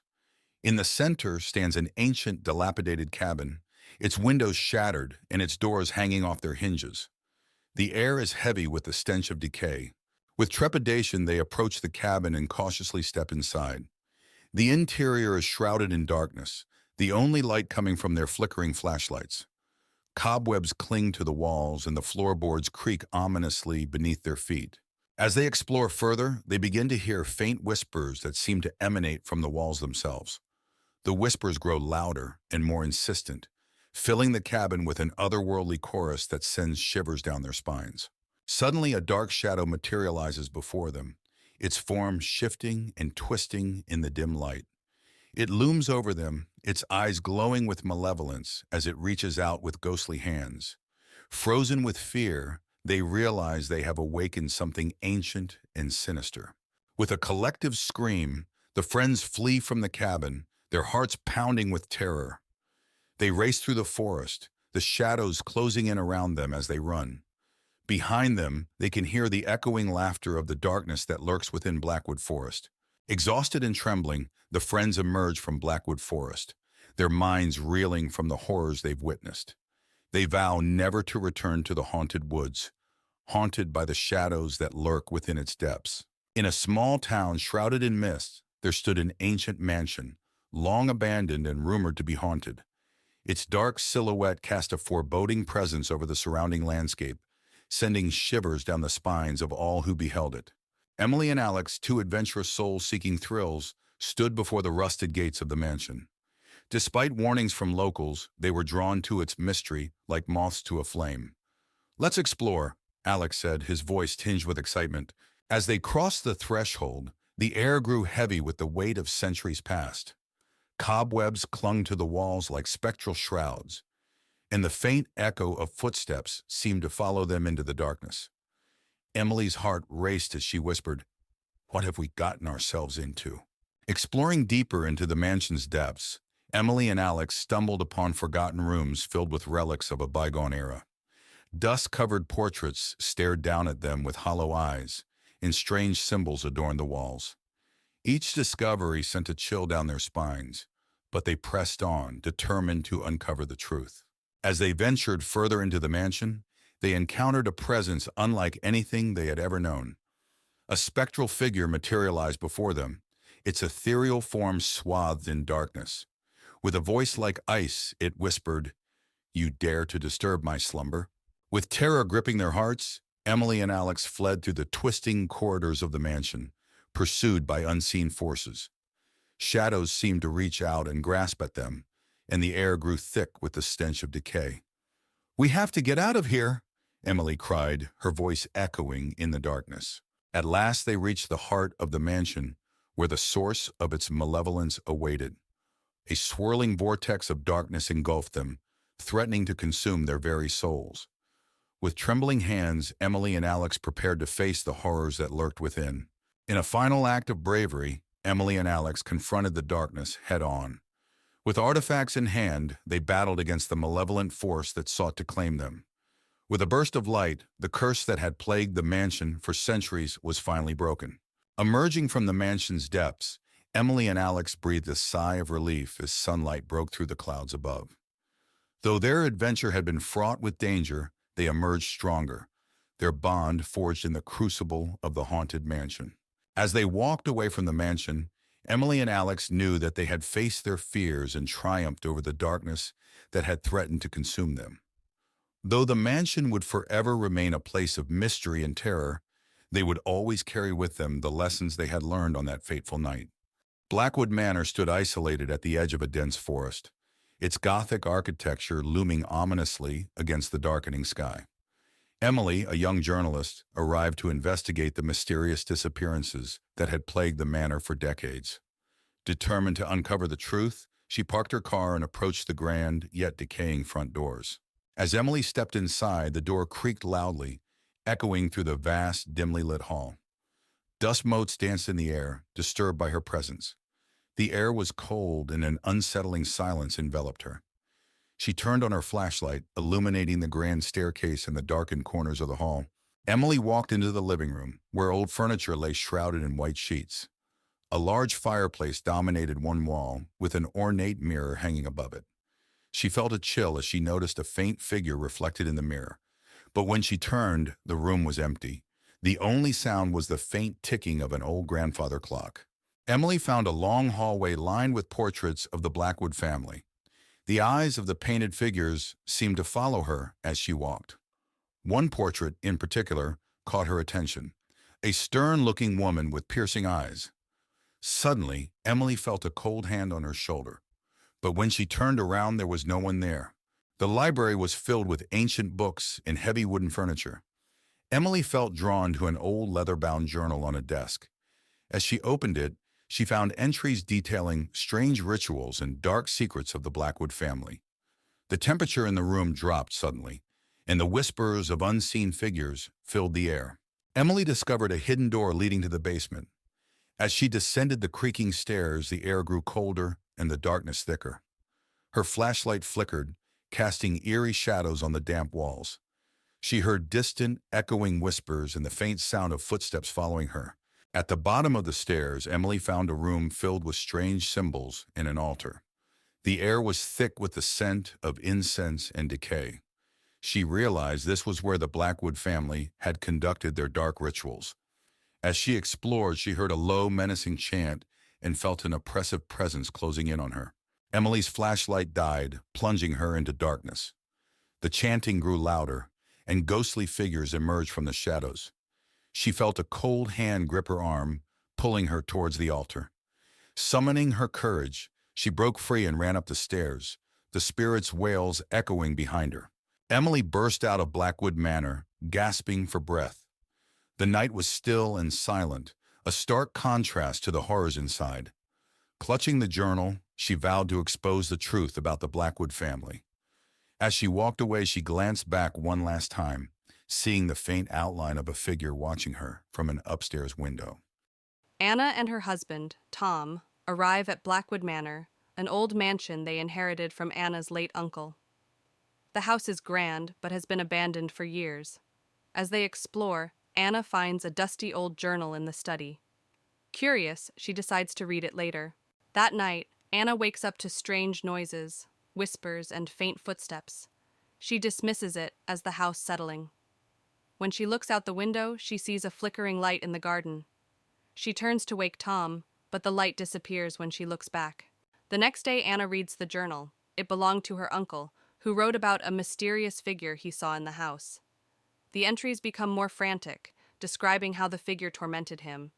In the center stands an ancient, dilapidated cabin, its windows shattered and its doors hanging off their hinges. The air is heavy with the stench of decay. With trepidation, they approach the cabin and cautiously step inside. The interior is shrouded in darkness, the only light coming from their flickering flashlights. Cobwebs cling to the walls and the floorboards creak ominously beneath their feet. As they explore further, they begin to hear faint whispers that seem to emanate from the walls themselves. The whispers grow louder and more insistent, filling the cabin with an otherworldly chorus that sends shivers down their spines. Suddenly, a dark shadow materializes before them, its form shifting and twisting in the dim light. It looms over them, its eyes glowing with malevolence as it reaches out with ghostly hands. Frozen with fear, they realize they have awakened something ancient and sinister. With a collective scream, the friends flee from the cabin, their hearts pounding with terror. They race through the forest, the shadows closing in around them as they run. Behind them, they can hear the echoing laughter of the darkness that lurks within Blackwood Forest. Exhausted and trembling, the friends emerge from Blackwood Forest, their minds reeling from the horrors they've witnessed. They vow never to return to the haunted woods, haunted by the shadows that lurk within its depths. In a small town shrouded in mist, there stood an ancient mansion, long abandoned and rumored to be haunted. Its dark silhouette cast a foreboding presence over the surrounding landscape, sending shivers down the spines of all who beheld it. Emily and Alex, two adventurous souls seeking thrills, stood before the rusted gates of the mansion. Despite warnings from locals, they were drawn to its mystery like moths to a flame. "Let's explore," Alex said, his voice tinged with excitement. As they crossed the threshold, the air grew heavy with the weight of centuries past. Cobwebs clung to the walls like spectral shrouds, and the faint echo of footsteps seemed to follow them into the darkness. Emily's heart raced as she whispered, "What have we gotten ourselves into?" Exploring deeper into the mansion's depths, Emily and Alex stumbled upon forgotten rooms filled with relics of a bygone era. Dust-covered portraits stared down at them with hollow eyes, and strange symbols adorned the walls. Each discovery sent a chill down their spines, but they pressed on, determined to uncover the truth. As they ventured further into the mansion, they encountered a presence unlike anything they had ever known. A spectral figure materialized before them, its ethereal form swathed in darkness. With a voice like ice, it whispered, "You dare to disturb my slumber?" With terror gripping their hearts, Emily and Alex fled through the twisting corridors of the mansion, pursued by unseen forces. Shadows seemed to reach out and grasp at them, and the air grew thick with the stench of decay. "We have to get out of here," Emily cried, her voice echoing in the darkness. At last they reached the heart of the mansion, where the source of its malevolence awaited. A swirling vortex of darkness engulfed them, threatening to consume their very souls. With trembling hands, Emily and Alex prepared to face the horrors that lurked within. In a final act of bravery, Emily and Alex confronted the darkness head-on. With artifacts in hand, they battled against the malevolent force that sought to claim them. With a burst of light, the curse that had plagued the mansion for centuries was finally broken. Emerging from the mansion's depths, Emily and Alex breathed a sigh of relief as sunlight broke through the clouds above. Though their adventure had been fraught with danger, they emerged stronger, their bond forged in the crucible of the haunted mansion. As they walked away from the mansion, Emily and Alex knew that they had faced their fears and triumphed over the darkness that had threatened to consume them. Though the mansion would forever remain a place of mystery and terror, they would always carry with them the lessons they had learned on that fateful night. Blackwood Manor stood isolated at the edge of a dense forest, its Gothic architecture looming ominously against the darkening sky. Emily, a young journalist, arrived to investigate the mysterious disappearances that had plagued the manor for decades. Determined to uncover the truth, she parked her car and approached the grand, yet decaying front doors. As Emily stepped inside, the door creaked loudly, echoing through the vast, dimly lit hall. Dust motes danced in the air, disturbed by her presence. The air was cold and an unsettling silence enveloped her. She turned on her flashlight, illuminating the grand staircase and the darkened corners of the hall. Emily walked into the living room, where old furniture lay shrouded in white sheets. A large fireplace dominated one wall, with an ornate mirror hanging above it. She felt a chill as she noticed a faint figure reflected in the mirror. But when she turned, the room was empty. The only sound was the faint ticking of an old grandfather clock. Emily found a long hallway lined with portraits of the Blackwood family. The eyes of the painted figures seemed to follow her as she walked. One portrait, in particular, caught her attention, a stern-looking woman with piercing eyes. Suddenly, Emily felt a cold hand on her shoulder. But when she turned around, there was no one there. The library was filled with ancient books and heavy wooden furniture. Emily felt drawn to an old leather-bound journal on a desk. As she opened it, she found entries detailing strange rituals and dark secrets of the Blackwood family. The temperature in the room dropped suddenly, and the whispers of unseen figures filled the air. Emily discovered a hidden door leading to the basement. As she descended the creaking stairs, the air grew colder and the darkness thicker. Her flashlight flickered, casting eerie shadows on the damp walls. She heard distant, echoing whispers and the faint sound of footsteps following her. At the bottom of the stairs, Emily found a room filled with strange symbols and an altar. The air was thick with the scent of incense and decay. She realized this was where the Blackwood family had conducted their dark rituals. As she explored, she heard a low, menacing chant and felt an oppressive presence closing in on her. Emily's flashlight died, plunging her into darkness. The chanting grew louder, and ghostly figures emerged from the shadows. She felt a cold hand grip her arm, pulling her towards the altar. Summoning her courage, she broke free and ran up the stairs, the spirit's wails echoing behind her. Emily burst out of Blackwood Manor, gasping for breath. The night was still and silent, a stark contrast to the horrors inside. Clutching the journal, she vowed to expose the truth about the Blackwood family. As she walked away, she glanced back one last time, seeing the faint outline of a figure watching her from an upstairs window. Anna and her husband, Tom, arrive at Blackwood Manor, an old mansion they inherited from Anna's late uncle. The house is grand, but has been abandoned for years. As they explore, Anna finds a dusty old journal in the study. Curious, she decides to read it later. That night, Anna wakes up to strange noises, whispers, and faint footsteps. She dismisses it as the house settling. When she looks out the window, she sees a flickering light in the garden. She turns to wake Tom, but the light disappears when she looks back. The next day, Anna reads the journal. It belonged to her uncle, who wrote about a mysterious figure he saw in the house. The entries become more frantic, describing how the figure tormented him.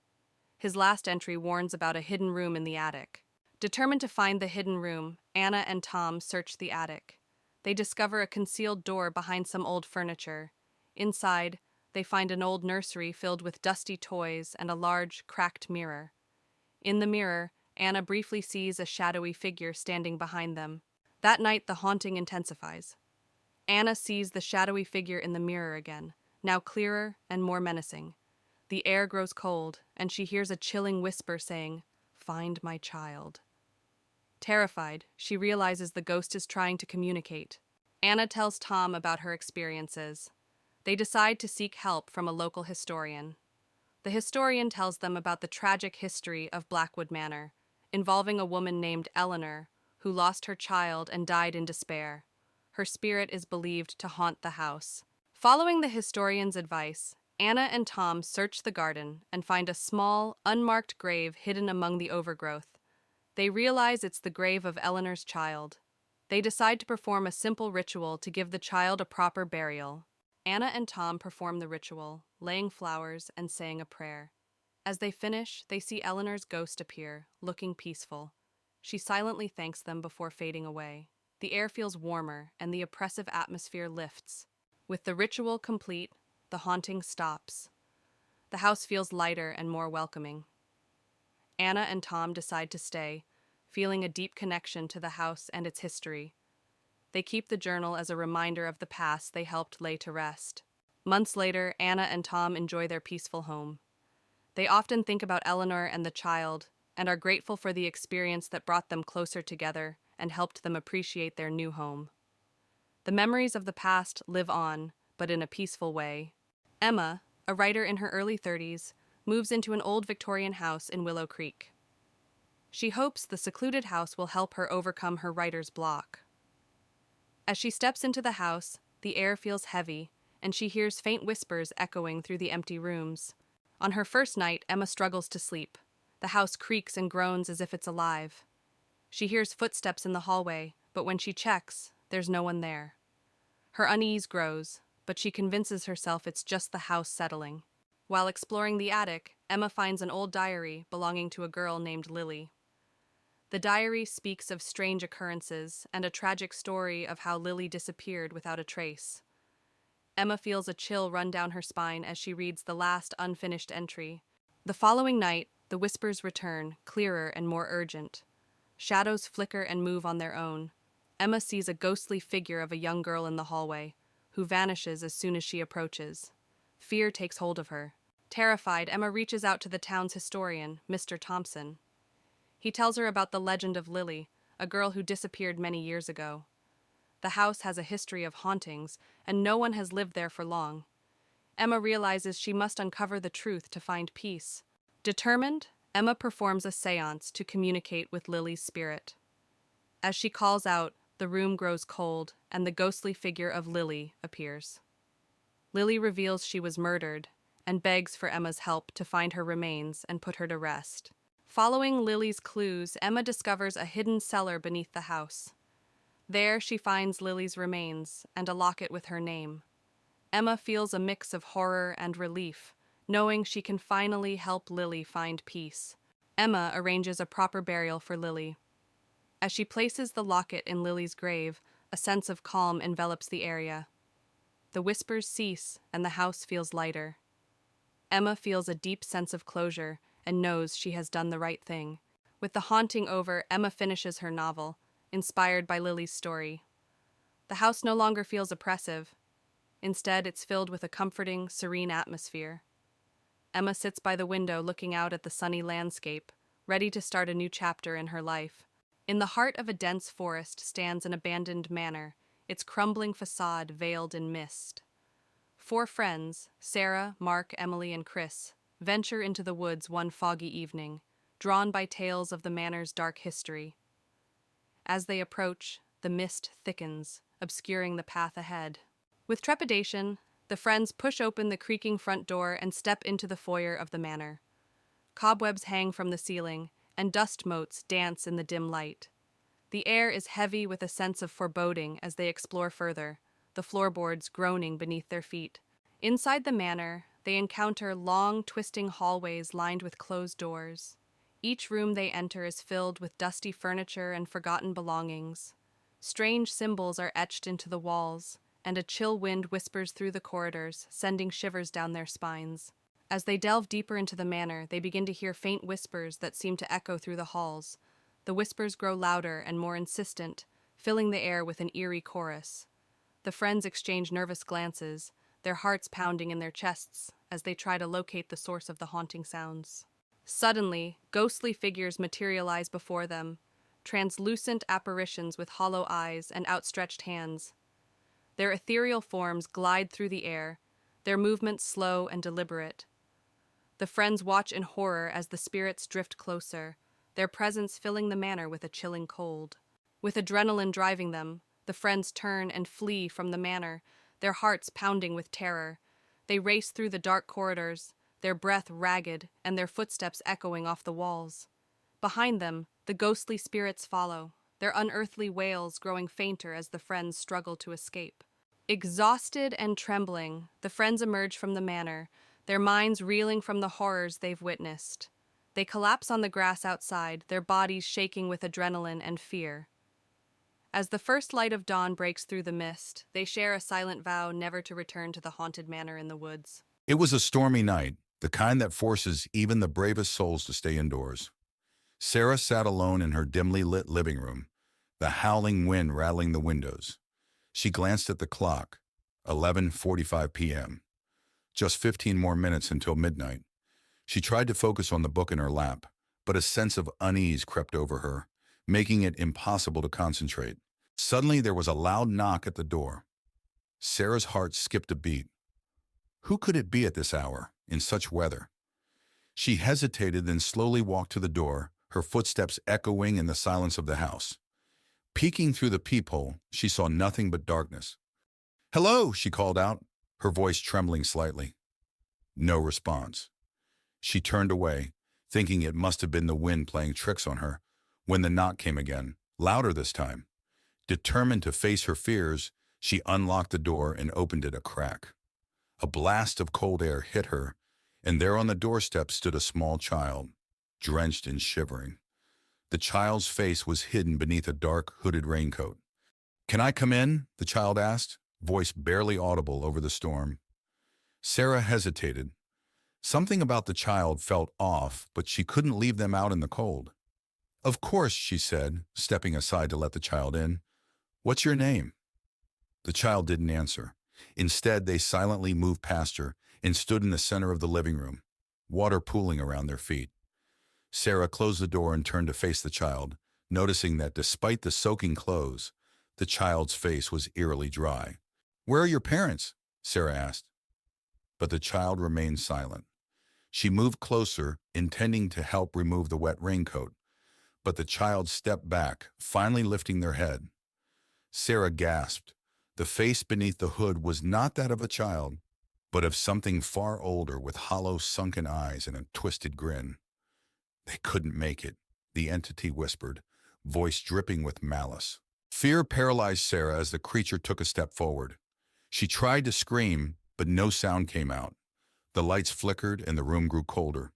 His last entry warns about a hidden room in the attic. Determined to find the hidden room, Anna and Tom search the attic. They discover a concealed door behind some old furniture. Inside, they find an old nursery filled with dusty toys and a large, cracked mirror. In the mirror, Anna briefly sees a shadowy figure standing behind them. That night, the haunting intensifies. Anna sees the shadowy figure in the mirror again, now clearer and more menacing. The air grows cold, and she hears a chilling whisper saying, "Find my child." Terrified, she realizes the ghost is trying to communicate. Anna tells Tom about her experiences. They decide to seek help from a local historian. The historian tells them about the tragic history of Oakwood Manor, involving a woman named Eleanor, who lost her child and died in despair. Her spirit is believed to haunt the house. Following the historian's advice, Anna and Tom search the garden and find a small, unmarked grave hidden among the overgrowth. They realize it's the grave of Eleanor's child. They decide to perform a simple ritual to give the child a proper burial. Anna and Tom perform the ritual, laying flowers and saying a prayer. As they finish, they see Eleanor's ghost appear, looking peaceful. She silently thanks them before fading away. The air feels warmer and the oppressive atmosphere lifts. With the ritual complete, the haunting stops. The house feels lighter and more welcoming. Anna and Tom decide to stay, feeling a deep connection to the house and its history. They keep the journal as a reminder of the past they helped lay to rest. Months later, Anna and Tom enjoy their peaceful home. They often think about Eleanor and the child, and are grateful for the experience that brought them closer together and helped them appreciate their new home. The memories of the past live on, but in a peaceful way. Emma, a writer in her early 30s, moves into an old Victorian house in Willow Creek. She hopes the secluded house will help her overcome her writer's block. As she steps into the house, the air feels heavy, and she hears faint whispers echoing through the empty rooms. On her first night, Emma struggles to sleep. The house creaks and groans as if it's alive. She hears footsteps in the hallway, but when she checks, there's no one there. Her unease grows, but she convinces herself it's just the house settling. While exploring the attic, Emma finds an old diary belonging to a girl named Lily. The diary speaks of strange occurrences and a tragic story of how Lily disappeared without a trace. Emma feels a chill run down her spine as she reads the last unfinished entry. The following night, the whispers return, clearer and more urgent. Shadows flicker and move on their own. Emma sees a ghostly figure of a young girl in the hallway, who vanishes as soon as she approaches. Fear takes hold of her. Terrified, Emma reaches out to the town's historian, Mr. Thompson. He tells her about the legend of Lily, a girl who disappeared many years ago. The house has a history of hauntings, and no one has lived there for long. Emma realizes she must uncover the truth to find peace. Determined, Emma performs a seance to communicate with Lily's spirit. As she calls out, the room grows cold, and the ghostly figure of Lily appears. Lily reveals she was murdered, and begs for Emma's help to find her remains and put her to rest. Following Lily's clues, Emma discovers a hidden cellar beneath the house. There she finds Lily's remains and a locket with her name. Emma feels a mix of horror and relief, knowing she can finally help Lily find peace. Emma arranges a proper burial for Lily. As she places the locket in Lily's grave, a sense of calm envelops the area. The whispers cease and the house feels lighter. Emma feels a deep sense of closure and knows she has done the right thing. With the haunting over, Emma finishes her novel, inspired by Lily's story. The house no longer feels oppressive. Instead, it's filled with a comforting, serene atmosphere. Emma sits by the window looking out at the sunny landscape, ready to start a new chapter in her life. In the heart of a dense forest stands an abandoned manor, its crumbling facade veiled in mist. 4 friends, Sarah, Mark, Emily, and Chris, venture into the woods one foggy evening, drawn by tales of the manor's dark history. As they approach, the mist thickens, obscuring the path ahead. With trepidation, the friends push open the creaking front door and step into the foyer of the manor. Cobwebs hang from the ceiling, and dust motes dance in the dim light. The air is heavy with a sense of foreboding as they explore further, the floorboards groaning beneath their feet. Inside the manor, they encounter long, twisting hallways lined with closed doors. Each room they enter is filled with dusty furniture and forgotten belongings. Strange symbols are etched into the walls, and a chill wind whispers through the corridors, sending shivers down their spines. As they delve deeper into the manor, they begin to hear faint whispers that seem to echo through the halls. The whispers grow louder and more insistent, filling the air with an eerie chorus. The friends exchange nervous glances, their hearts pounding in their chests as they try to locate the source of the haunting sounds. Suddenly, ghostly figures materialize before them, translucent apparitions with hollow eyes and outstretched hands. Their ethereal forms glide through the air, their movements slow and deliberate. The friends watch in horror as the spirits drift closer, their presence filling the manor with a chilling cold. With adrenaline driving them, the friends turn and flee from the manor, their hearts pounding with terror. They race through the dark corridors, their breath ragged and their footsteps echoing off the walls. Behind them, the ghostly spirits follow, their unearthly wails growing fainter as the friends struggle to escape. Exhausted and trembling, the friends emerge from the manor, their minds reeling from the horrors they've witnessed. They collapse on the grass outside, their bodies shaking with adrenaline and fear. As the first light of dawn breaks through the mist, they share a silent vow never to return to the haunted manor in the woods. It was a stormy night, the kind that forces even the bravest souls to stay indoors. Sarah sat alone in her dimly lit living room, the howling wind rattling the windows. She glanced at the clock, 11:45 p.m. Just 15 more minutes until midnight. She tried to focus on the book in her lap, but a sense of unease crept over her, making it impossible to concentrate. Suddenly, there was a loud knock at the door. Sarah's heart skipped a beat. Who could it be at this hour, in such weather? She hesitated, then slowly walked to the door, her footsteps echoing in the silence of the house. Peeking through the peephole, she saw nothing but darkness. "Hello," she called out, her voice trembling slightly. No response. She turned away, thinking it must have been the wind playing tricks on her, when the knock came again, louder this time. Determined to face her fears, she unlocked the door and opened it a crack. A blast of cold air hit her, and there on the doorstep stood a small child, drenched and shivering. The child's face was hidden beneath a dark, hooded raincoat. "Can I come in?" the child asked, voice barely audible over the storm. Sarah hesitated. Something about the child felt off, but she couldn't leave them out in the cold. "Of course," she said, stepping aside to let the child in. "What's your name?" The child didn't answer. Instead, they silently moved past her and stood in the center of the living room, water pooling around their feet. Sarah closed the door and turned to face the child, noticing that despite the soaking clothes, the child's face was eerily dry. "Where are your parents?" Sarah asked. But the child remained silent. She moved closer, intending to help remove the wet raincoat, but the child stepped back, finally lifting their head. Sarah gasped. The face beneath the hood was not that of a child, but of something far older with hollow, sunken eyes and a twisted grin. "They couldn't make it," the entity whispered, voice dripping with malice. Fear paralyzed Sarah as the creature took a step forward. She tried to scream, but no sound came out. The lights flickered and the room grew colder.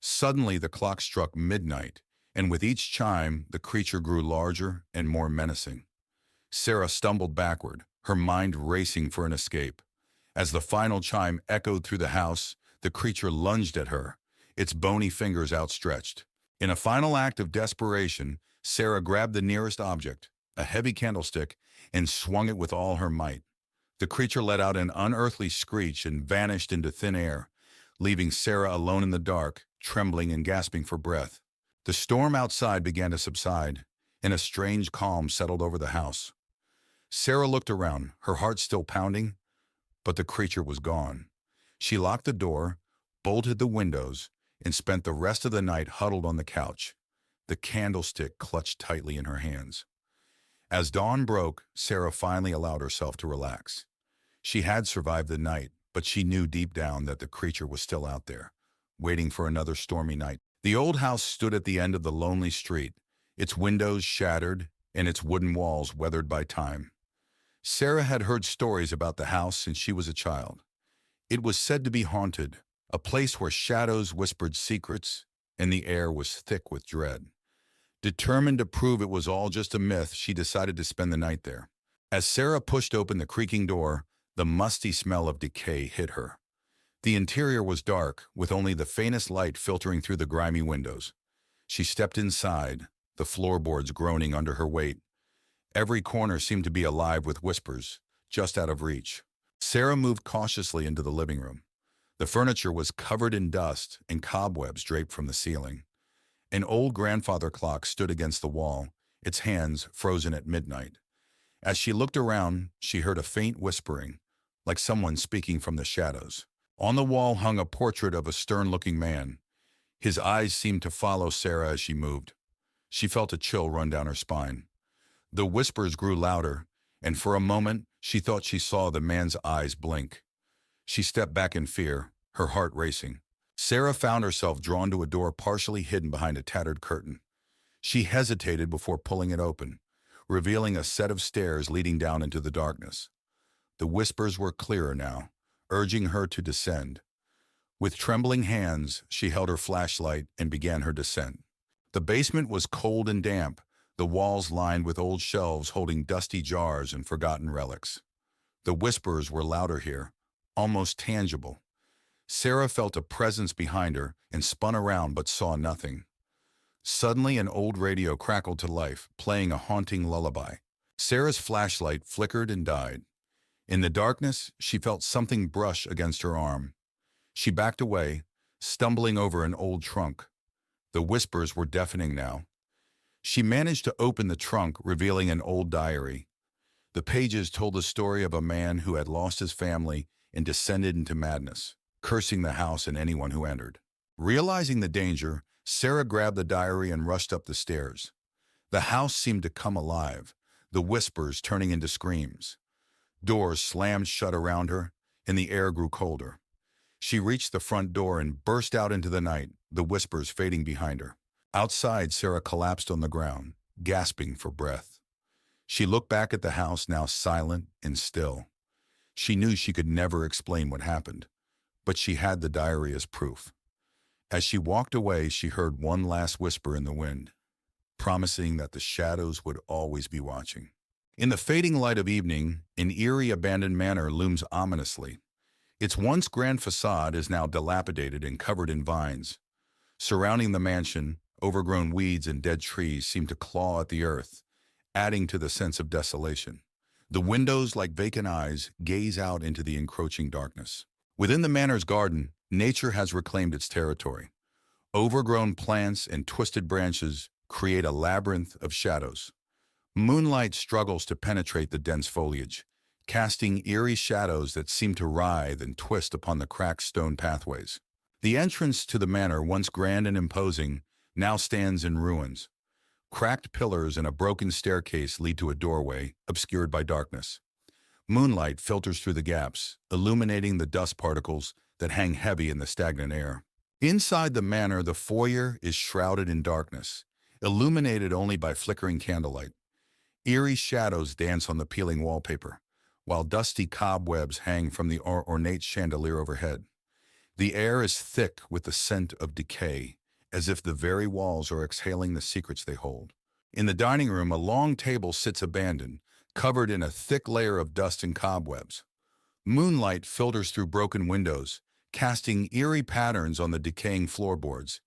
Suddenly, the clock struck midnight, and with each chime, the creature grew larger and more menacing. Sarah stumbled backward, her mind racing for an escape. As the final chime echoed through the house, the creature lunged at her, its bony fingers outstretched. In a final act of desperation, Sarah grabbed the nearest object, a heavy candlestick, and swung it with all her might. The creature let out an unearthly screech and vanished into thin air, leaving Sarah alone in the dark, trembling and gasping for breath. The storm outside began to subside, and a strange calm settled over the house. Sarah looked around, her heart still pounding, but the creature was gone. She locked the door, bolted the windows, and spent the rest of the night huddled on the couch, the candlestick clutched tightly in her hands. As dawn broke, Sarah finally allowed herself to relax. She had survived the night, but she knew deep down that the creature was still out there, waiting for another stormy night. The old house stood at the end of the lonely street, its windows shattered and its wooden walls weathered by time. Sarah had heard stories about the house since she was a child. It was said to be haunted, a place where shadows whispered secrets and the air was thick with dread. Determined to prove it was all just a myth, she decided to spend the night there. As Sarah pushed open the creaking door, the musty smell of decay hit her. The interior was dark, with only the faintest light filtering through the grimy windows. She stepped inside, the floorboards groaning under her weight. Every corner seemed to be alive with whispers, just out of reach. Sarah moved cautiously into the living room. The furniture was covered in dust and cobwebs draped from the ceiling. An old grandfather clock stood against the wall, its hands frozen at midnight. As she looked around, she heard a faint whispering, like someone speaking from the shadows. On the wall hung a portrait of a stern-looking man. His eyes seemed to follow Sarah as she moved. She felt a chill run down her spine. The whispers grew louder, and for a moment, she thought she saw the man's eyes blink. She stepped back in fear, her heart racing. Sarah found herself drawn to a door partially hidden behind a tattered curtain. She hesitated before pulling it open, revealing a set of stairs leading down into the darkness. The whispers were clearer now, urging her to descend. With trembling hands, she held her flashlight and began her descent. The basement was cold and damp, the walls lined with old shelves holding dusty jars and forgotten relics. The whispers were louder here, almost tangible. Sarah felt a presence behind her and spun around but saw nothing. Suddenly, an old radio crackled to life, playing a haunting lullaby. Sarah's flashlight flickered and died. In the darkness, she felt something brush against her arm. She backed away, stumbling over an old trunk. The whispers were deafening now. She managed to open the trunk, revealing an old diary. The pages told the story of a man who had lost his family and descended into madness, cursing the house and anyone who entered. Realizing the danger, Sarah grabbed the diary and rushed up the stairs. The house seemed to come alive, the whispers turning into screams. Doors slammed shut around her, and the air grew colder. She reached the front door and burst out into the night, the whispers fading behind her. Outside, Sarah collapsed on the ground, gasping for breath. She looked back at the house, now silent and still. She knew she could never explain what happened, but she had the diary as proof. As she walked away, she heard one last whisper in the wind, promising that the shadows would always be watching. In the fading light of evening, an eerie abandoned manor looms ominously. Its once grand facade is now dilapidated and covered in vines. Surrounding the mansion, overgrown weeds and dead trees seem to claw at the earth, adding to the sense of desolation. The windows, like vacant eyes, gaze out into the encroaching darkness. Within the manor's garden, nature has reclaimed its territory. Overgrown plants and twisted branches create a labyrinth of shadows. Moonlight struggles to penetrate the dense foliage, casting eerie shadows that seem to writhe and twist upon the cracked stone pathways. The entrance to the manor, once grand and imposing, now stands in ruins. Cracked pillars and a broken staircase lead to a doorway, obscured by darkness. Moonlight filters through the gaps, illuminating the dust particles that hang heavy in the stagnant air. Inside the manor, the foyer is shrouded in darkness, illuminated only by flickering candlelight. Eerie shadows dance on the peeling wallpaper, while dusty cobwebs hang from the ornate chandelier overhead. The air is thick with the scent of decay, as if the very walls are exhaling the secrets they hold. In the dining room, a long table sits abandoned, covered in a thick layer of dust and cobwebs. Moonlight filters through broken windows, casting eerie patterns on the decaying floorboards,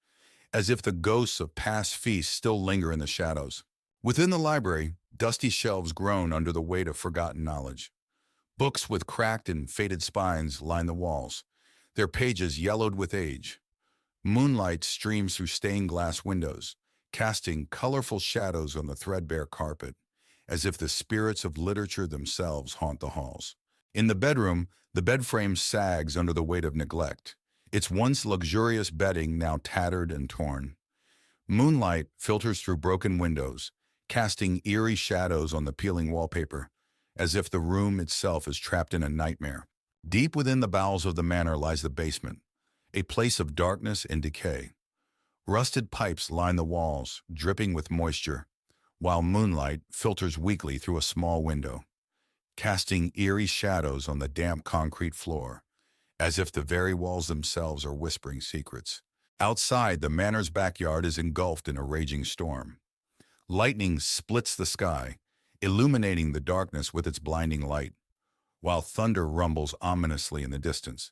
as if the ghosts of past feasts still linger in the shadows. Within the library, dusty shelves groan under the weight of forgotten knowledge. Books with cracked and faded spines line the walls, their pages yellowed with age. Moonlight streams through stained glass windows, casting colorful shadows on the threadbare carpet, as if the spirits of literature themselves haunt the halls. In the bedroom, the bed frame sags under the weight of neglect, its once luxurious bedding now tattered and torn. Moonlight filters through broken windows, casting eerie shadows on the peeling wallpaper, as if the room itself is trapped in a nightmare. Deep within the bowels of the manor lies the basement, a place of darkness and decay. Rusted pipes line the walls, dripping with moisture, while moonlight filters weakly through a small window, casting eerie shadows on the damp concrete floor, as if the very walls themselves are whispering secrets. Outside, the manor's backyard is engulfed in a raging storm. Lightning splits the sky, illuminating the darkness with its blinding light, while thunder rumbles ominously in the distance.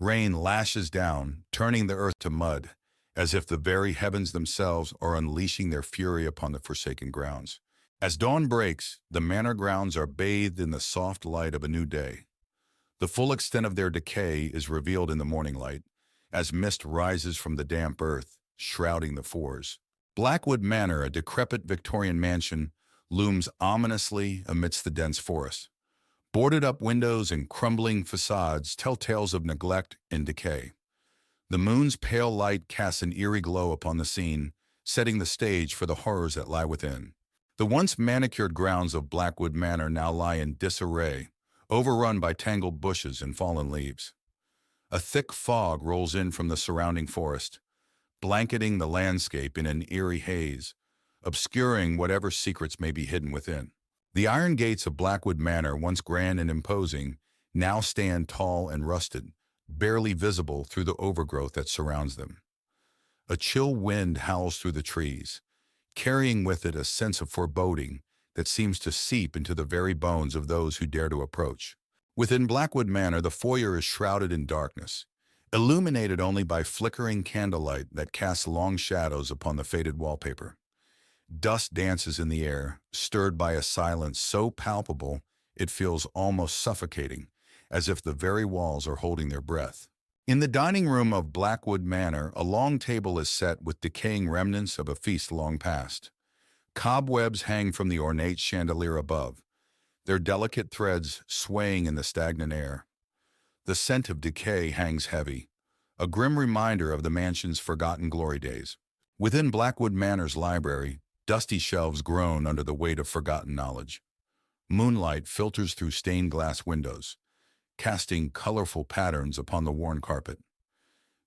Rain lashes down, turning the earth to mud, as if the very heavens themselves are unleashing their fury upon the forsaken grounds. As dawn breaks, the manor grounds are bathed in the soft light of a new day. The full extent of their decay is revealed in the morning light, as mist rises from the damp earth, shrouding the fours. Blackwood Manor, a decrepit Victorian mansion, looms ominously amidst the dense forest. Boarded-up windows and crumbling facades tell tales of neglect and decay. The moon's pale light casts an eerie glow upon the scene, setting the stage for the horrors that lie within. The once manicured grounds of Blackwood Manor now lie in disarray, overrun by tangled bushes and fallen leaves. A thick fog rolls in from the surrounding forest, blanketing the landscape in an eerie haze, obscuring whatever secrets may be hidden within. The iron gates of Blackwood Manor, once grand and imposing, now stand tall and rusted, barely visible through the overgrowth that surrounds them. A chill wind howls through the trees, carrying with it a sense of foreboding that seems to seep into the very bones of those who dare to approach. Within Blackwood Manor, the foyer is shrouded in darkness, illuminated only by flickering candlelight that casts long shadows upon the faded wallpaper. Dust dances in the air, stirred by a silence so palpable it feels almost suffocating, as if the very walls are holding their breath. In the dining room of Blackwood Manor, a long table is set with decaying remnants of a feast long past. Cobwebs hang from the ornate chandelier above, their delicate threads swaying in the stagnant air. The scent of decay hangs heavy, a grim reminder of the mansion's forgotten glory days. Within Blackwood Manor's library, dusty shelves groan under the weight of forgotten knowledge. Moonlight filters through stained glass windows, casting colorful patterns upon the worn carpet.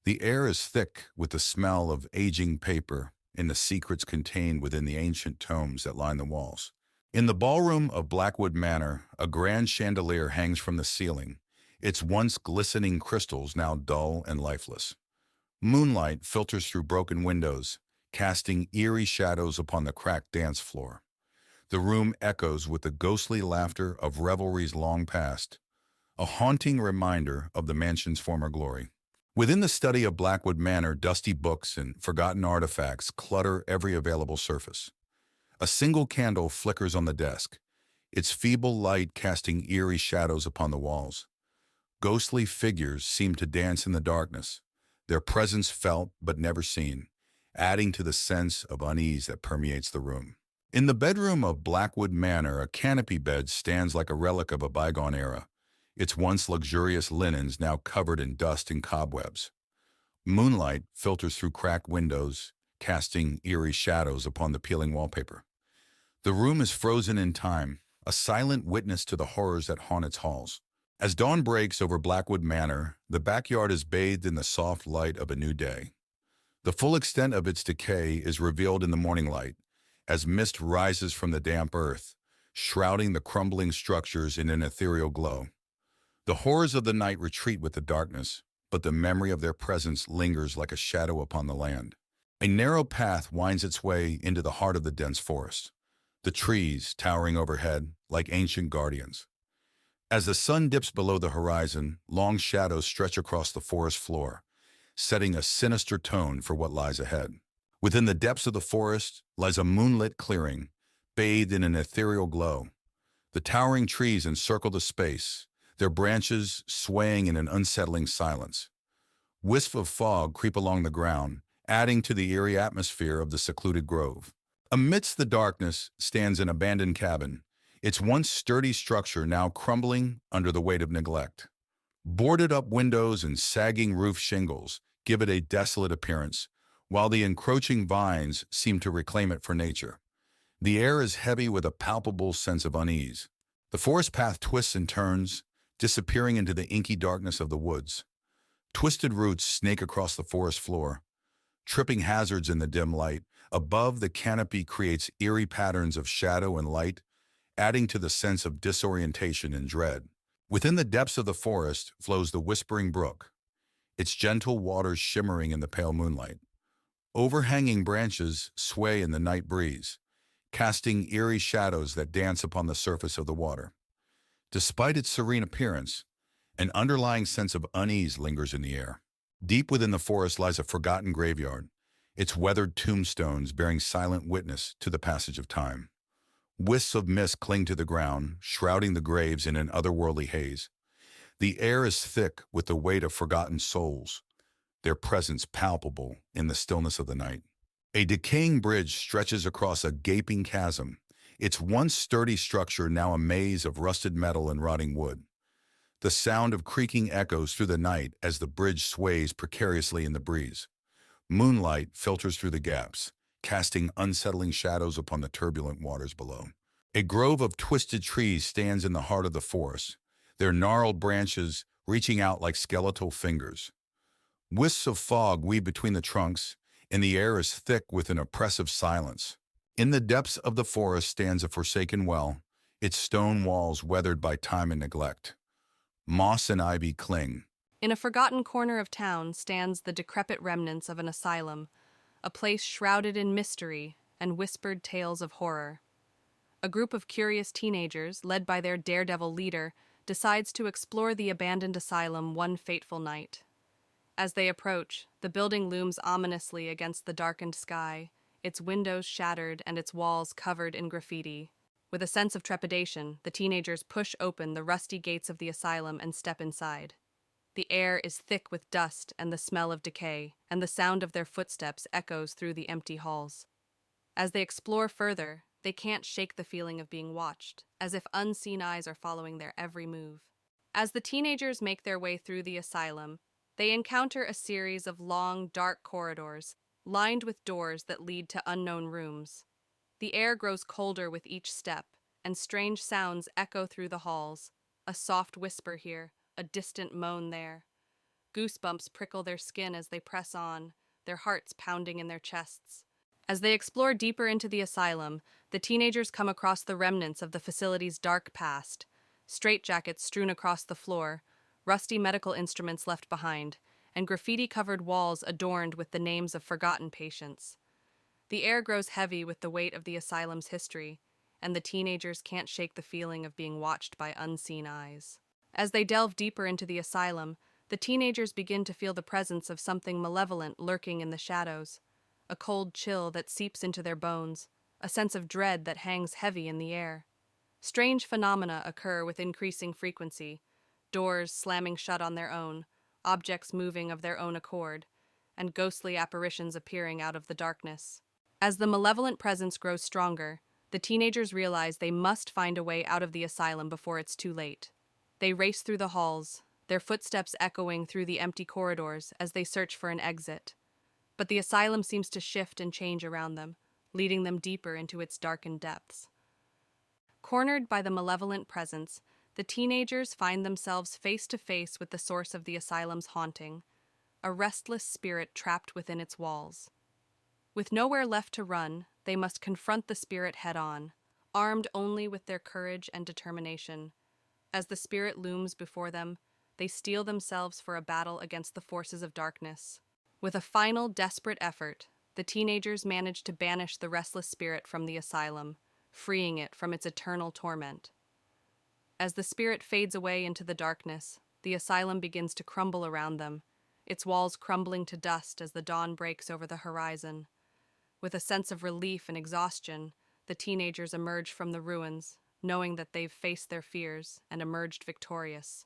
The air is thick with the smell of aging paper and the secrets contained within the ancient tomes that line the walls. In the ballroom of Blackwood Manor, a grand chandelier hangs from the ceiling, its once glistening crystals now dull and lifeless. Moonlight filters through broken windows, casting eerie shadows upon the cracked dance floor. The room echoes with the ghostly laughter of revelries long past, a haunting reminder of the mansion's former glory. Within the study of Blackwood Manor, dusty books and forgotten artifacts clutter every available surface. A single candle flickers on the desk, its feeble light casting eerie shadows upon the walls. Ghostly figures seem to dance in the darkness, their presence felt but never seen, adding to the sense of unease that permeates the room. In the bedroom of Blackwood Manor, a canopy bed stands like a relic of a bygone era, its once luxurious linens now covered in dust and cobwebs. Moonlight filters through cracked windows, casting eerie shadows upon the peeling wallpaper. The room is frozen in time, a silent witness to the horrors that haunt its halls. As dawn breaks over Blackwood Manor, the backyard is bathed in the soft light of a new day. The full extent of its decay is revealed in the morning light, as mist rises from the damp earth, shrouding the crumbling structures in an ethereal glow. The horrors of the night retreat with the darkness, but the memory of their presence lingers like a shadow upon the land. A narrow path winds its way into the heart of the dense forest, the trees towering overhead like ancient guardians. As the sun dips below the horizon, long shadows stretch across the forest floor, setting a sinister tone for what lies ahead. Within the depths of the forest lies a moonlit clearing, bathed in an ethereal glow. The towering trees encircle the space, their branches swaying in an unsettling silence. Wisps of fog creep along the ground, adding to the eerie atmosphere of the secluded grove. Amidst the darkness stands an abandoned cabin, its once sturdy structure now crumbling under the weight of neglect. Boarded-up windows and sagging roof shingles give it a desolate appearance, while the encroaching vines seem to reclaim it for nature. The air is heavy with a palpable sense of unease. The forest path twists and turns, disappearing into the inky darkness of the woods. Twisted roots snake across the forest floor, tripping hazards in the dim light. Above, the canopy creates eerie patterns of shadow and light, adding to the sense of disorientation and dread. Within the depths of the forest flows the Whispering Brook, its gentle waters shimmering in the pale moonlight. Overhanging branches sway in the night breeze, casting eerie shadows that dance upon the surface of the water. Despite its serene appearance, an underlying sense of unease lingers in the air. Deep within the forest lies a forgotten graveyard, its weathered tombstones bearing silent witness to the passage of time. Wisps of mist cling to the ground, shrouding the graves in an otherworldly haze. The air is thick with the weight of forgotten souls, their presence palpable in the stillness of the night. A decaying bridge stretches across a gaping chasm, its once sturdy structure now a maze of rusted metal and rotting wood. The sound of creaking echoes through the night as the bridge sways precariously in the breeze. Moonlight filters through the gaps, casting unsettling shadows upon the turbulent waters below. A grove of twisted trees stands in the heart of the forest, their gnarled branches reaching out like skeletal fingers. Wisps of fog weave between the trunks, and the air is thick with an oppressive silence. In the depths of the forest stands a forsaken well, its stone walls weathered by time and neglect. Moss and ivy cling. In a forgotten corner of town stands the decrepit remnants of an asylum, a place shrouded in mystery and whispered tales of horror. A group of curious teenagers, led by their daredevil leader, decides to explore the abandoned asylum one fateful night. As they approach, the building looms ominously against the darkened sky, its windows shattered and its walls covered in graffiti. With a sense of trepidation, the teenagers push open the rusty gates of the asylum and step inside. The air is thick with dust and the smell of decay, and the sound of their footsteps echoes through the empty halls. As they explore further, they can't shake the feeling of being watched, as if unseen eyes are following their every move. As the teenagers make their way through the asylum, they encounter a series of long, dark corridors, lined with doors that lead to unknown rooms. The air grows colder with each step, and strange sounds echo through the halls, a soft whisper here, a distant moan there. Goosebumps prickle their skin as they press on, their hearts pounding in their chests. As they explore deeper into the asylum, the teenagers come across the remnants of the facility's dark past, straitjackets strewn across the floor, rusty medical instruments left behind, and graffiti-covered walls adorned with the names of forgotten patients. The air grows heavy with the weight of the asylum's history, and the teenagers can't shake the feeling of being watched by unseen eyes. As they delve deeper into the asylum, the teenagers begin to feel the presence of something malevolent lurking in the shadows, a cold chill that seeps into their bones, a sense of dread that hangs heavy in the air. Strange phenomena occur with increasing frequency, doors slamming shut on their own, objects moving of their own accord, and ghostly apparitions appearing out of the darkness. As the malevolent presence grows stronger, the teenagers realize they must find a way out of the asylum before it's too late. They race through the halls, their footsteps echoing through the empty corridors as they search for an exit. But the asylum seems to shift and change around them, leading them deeper into its darkened depths. Cornered by the malevolent presence, the teenagers find themselves face to face with the source of the asylum's haunting, a restless spirit trapped within its walls. With nowhere left to run, they must confront the spirit head-on, armed only with their courage and determination. As the spirit looms before them, they steel themselves for a battle against the forces of darkness. With a final, desperate effort, the teenagers manage to banish the restless spirit from the asylum, freeing it from its eternal torment. As the spirit fades away into the darkness, the asylum begins to crumble around them, its walls crumbling to dust as the dawn breaks over the horizon. With a sense of relief and exhaustion, the teenagers emerge from the ruins, knowing that they've faced their fears and emerged victorious.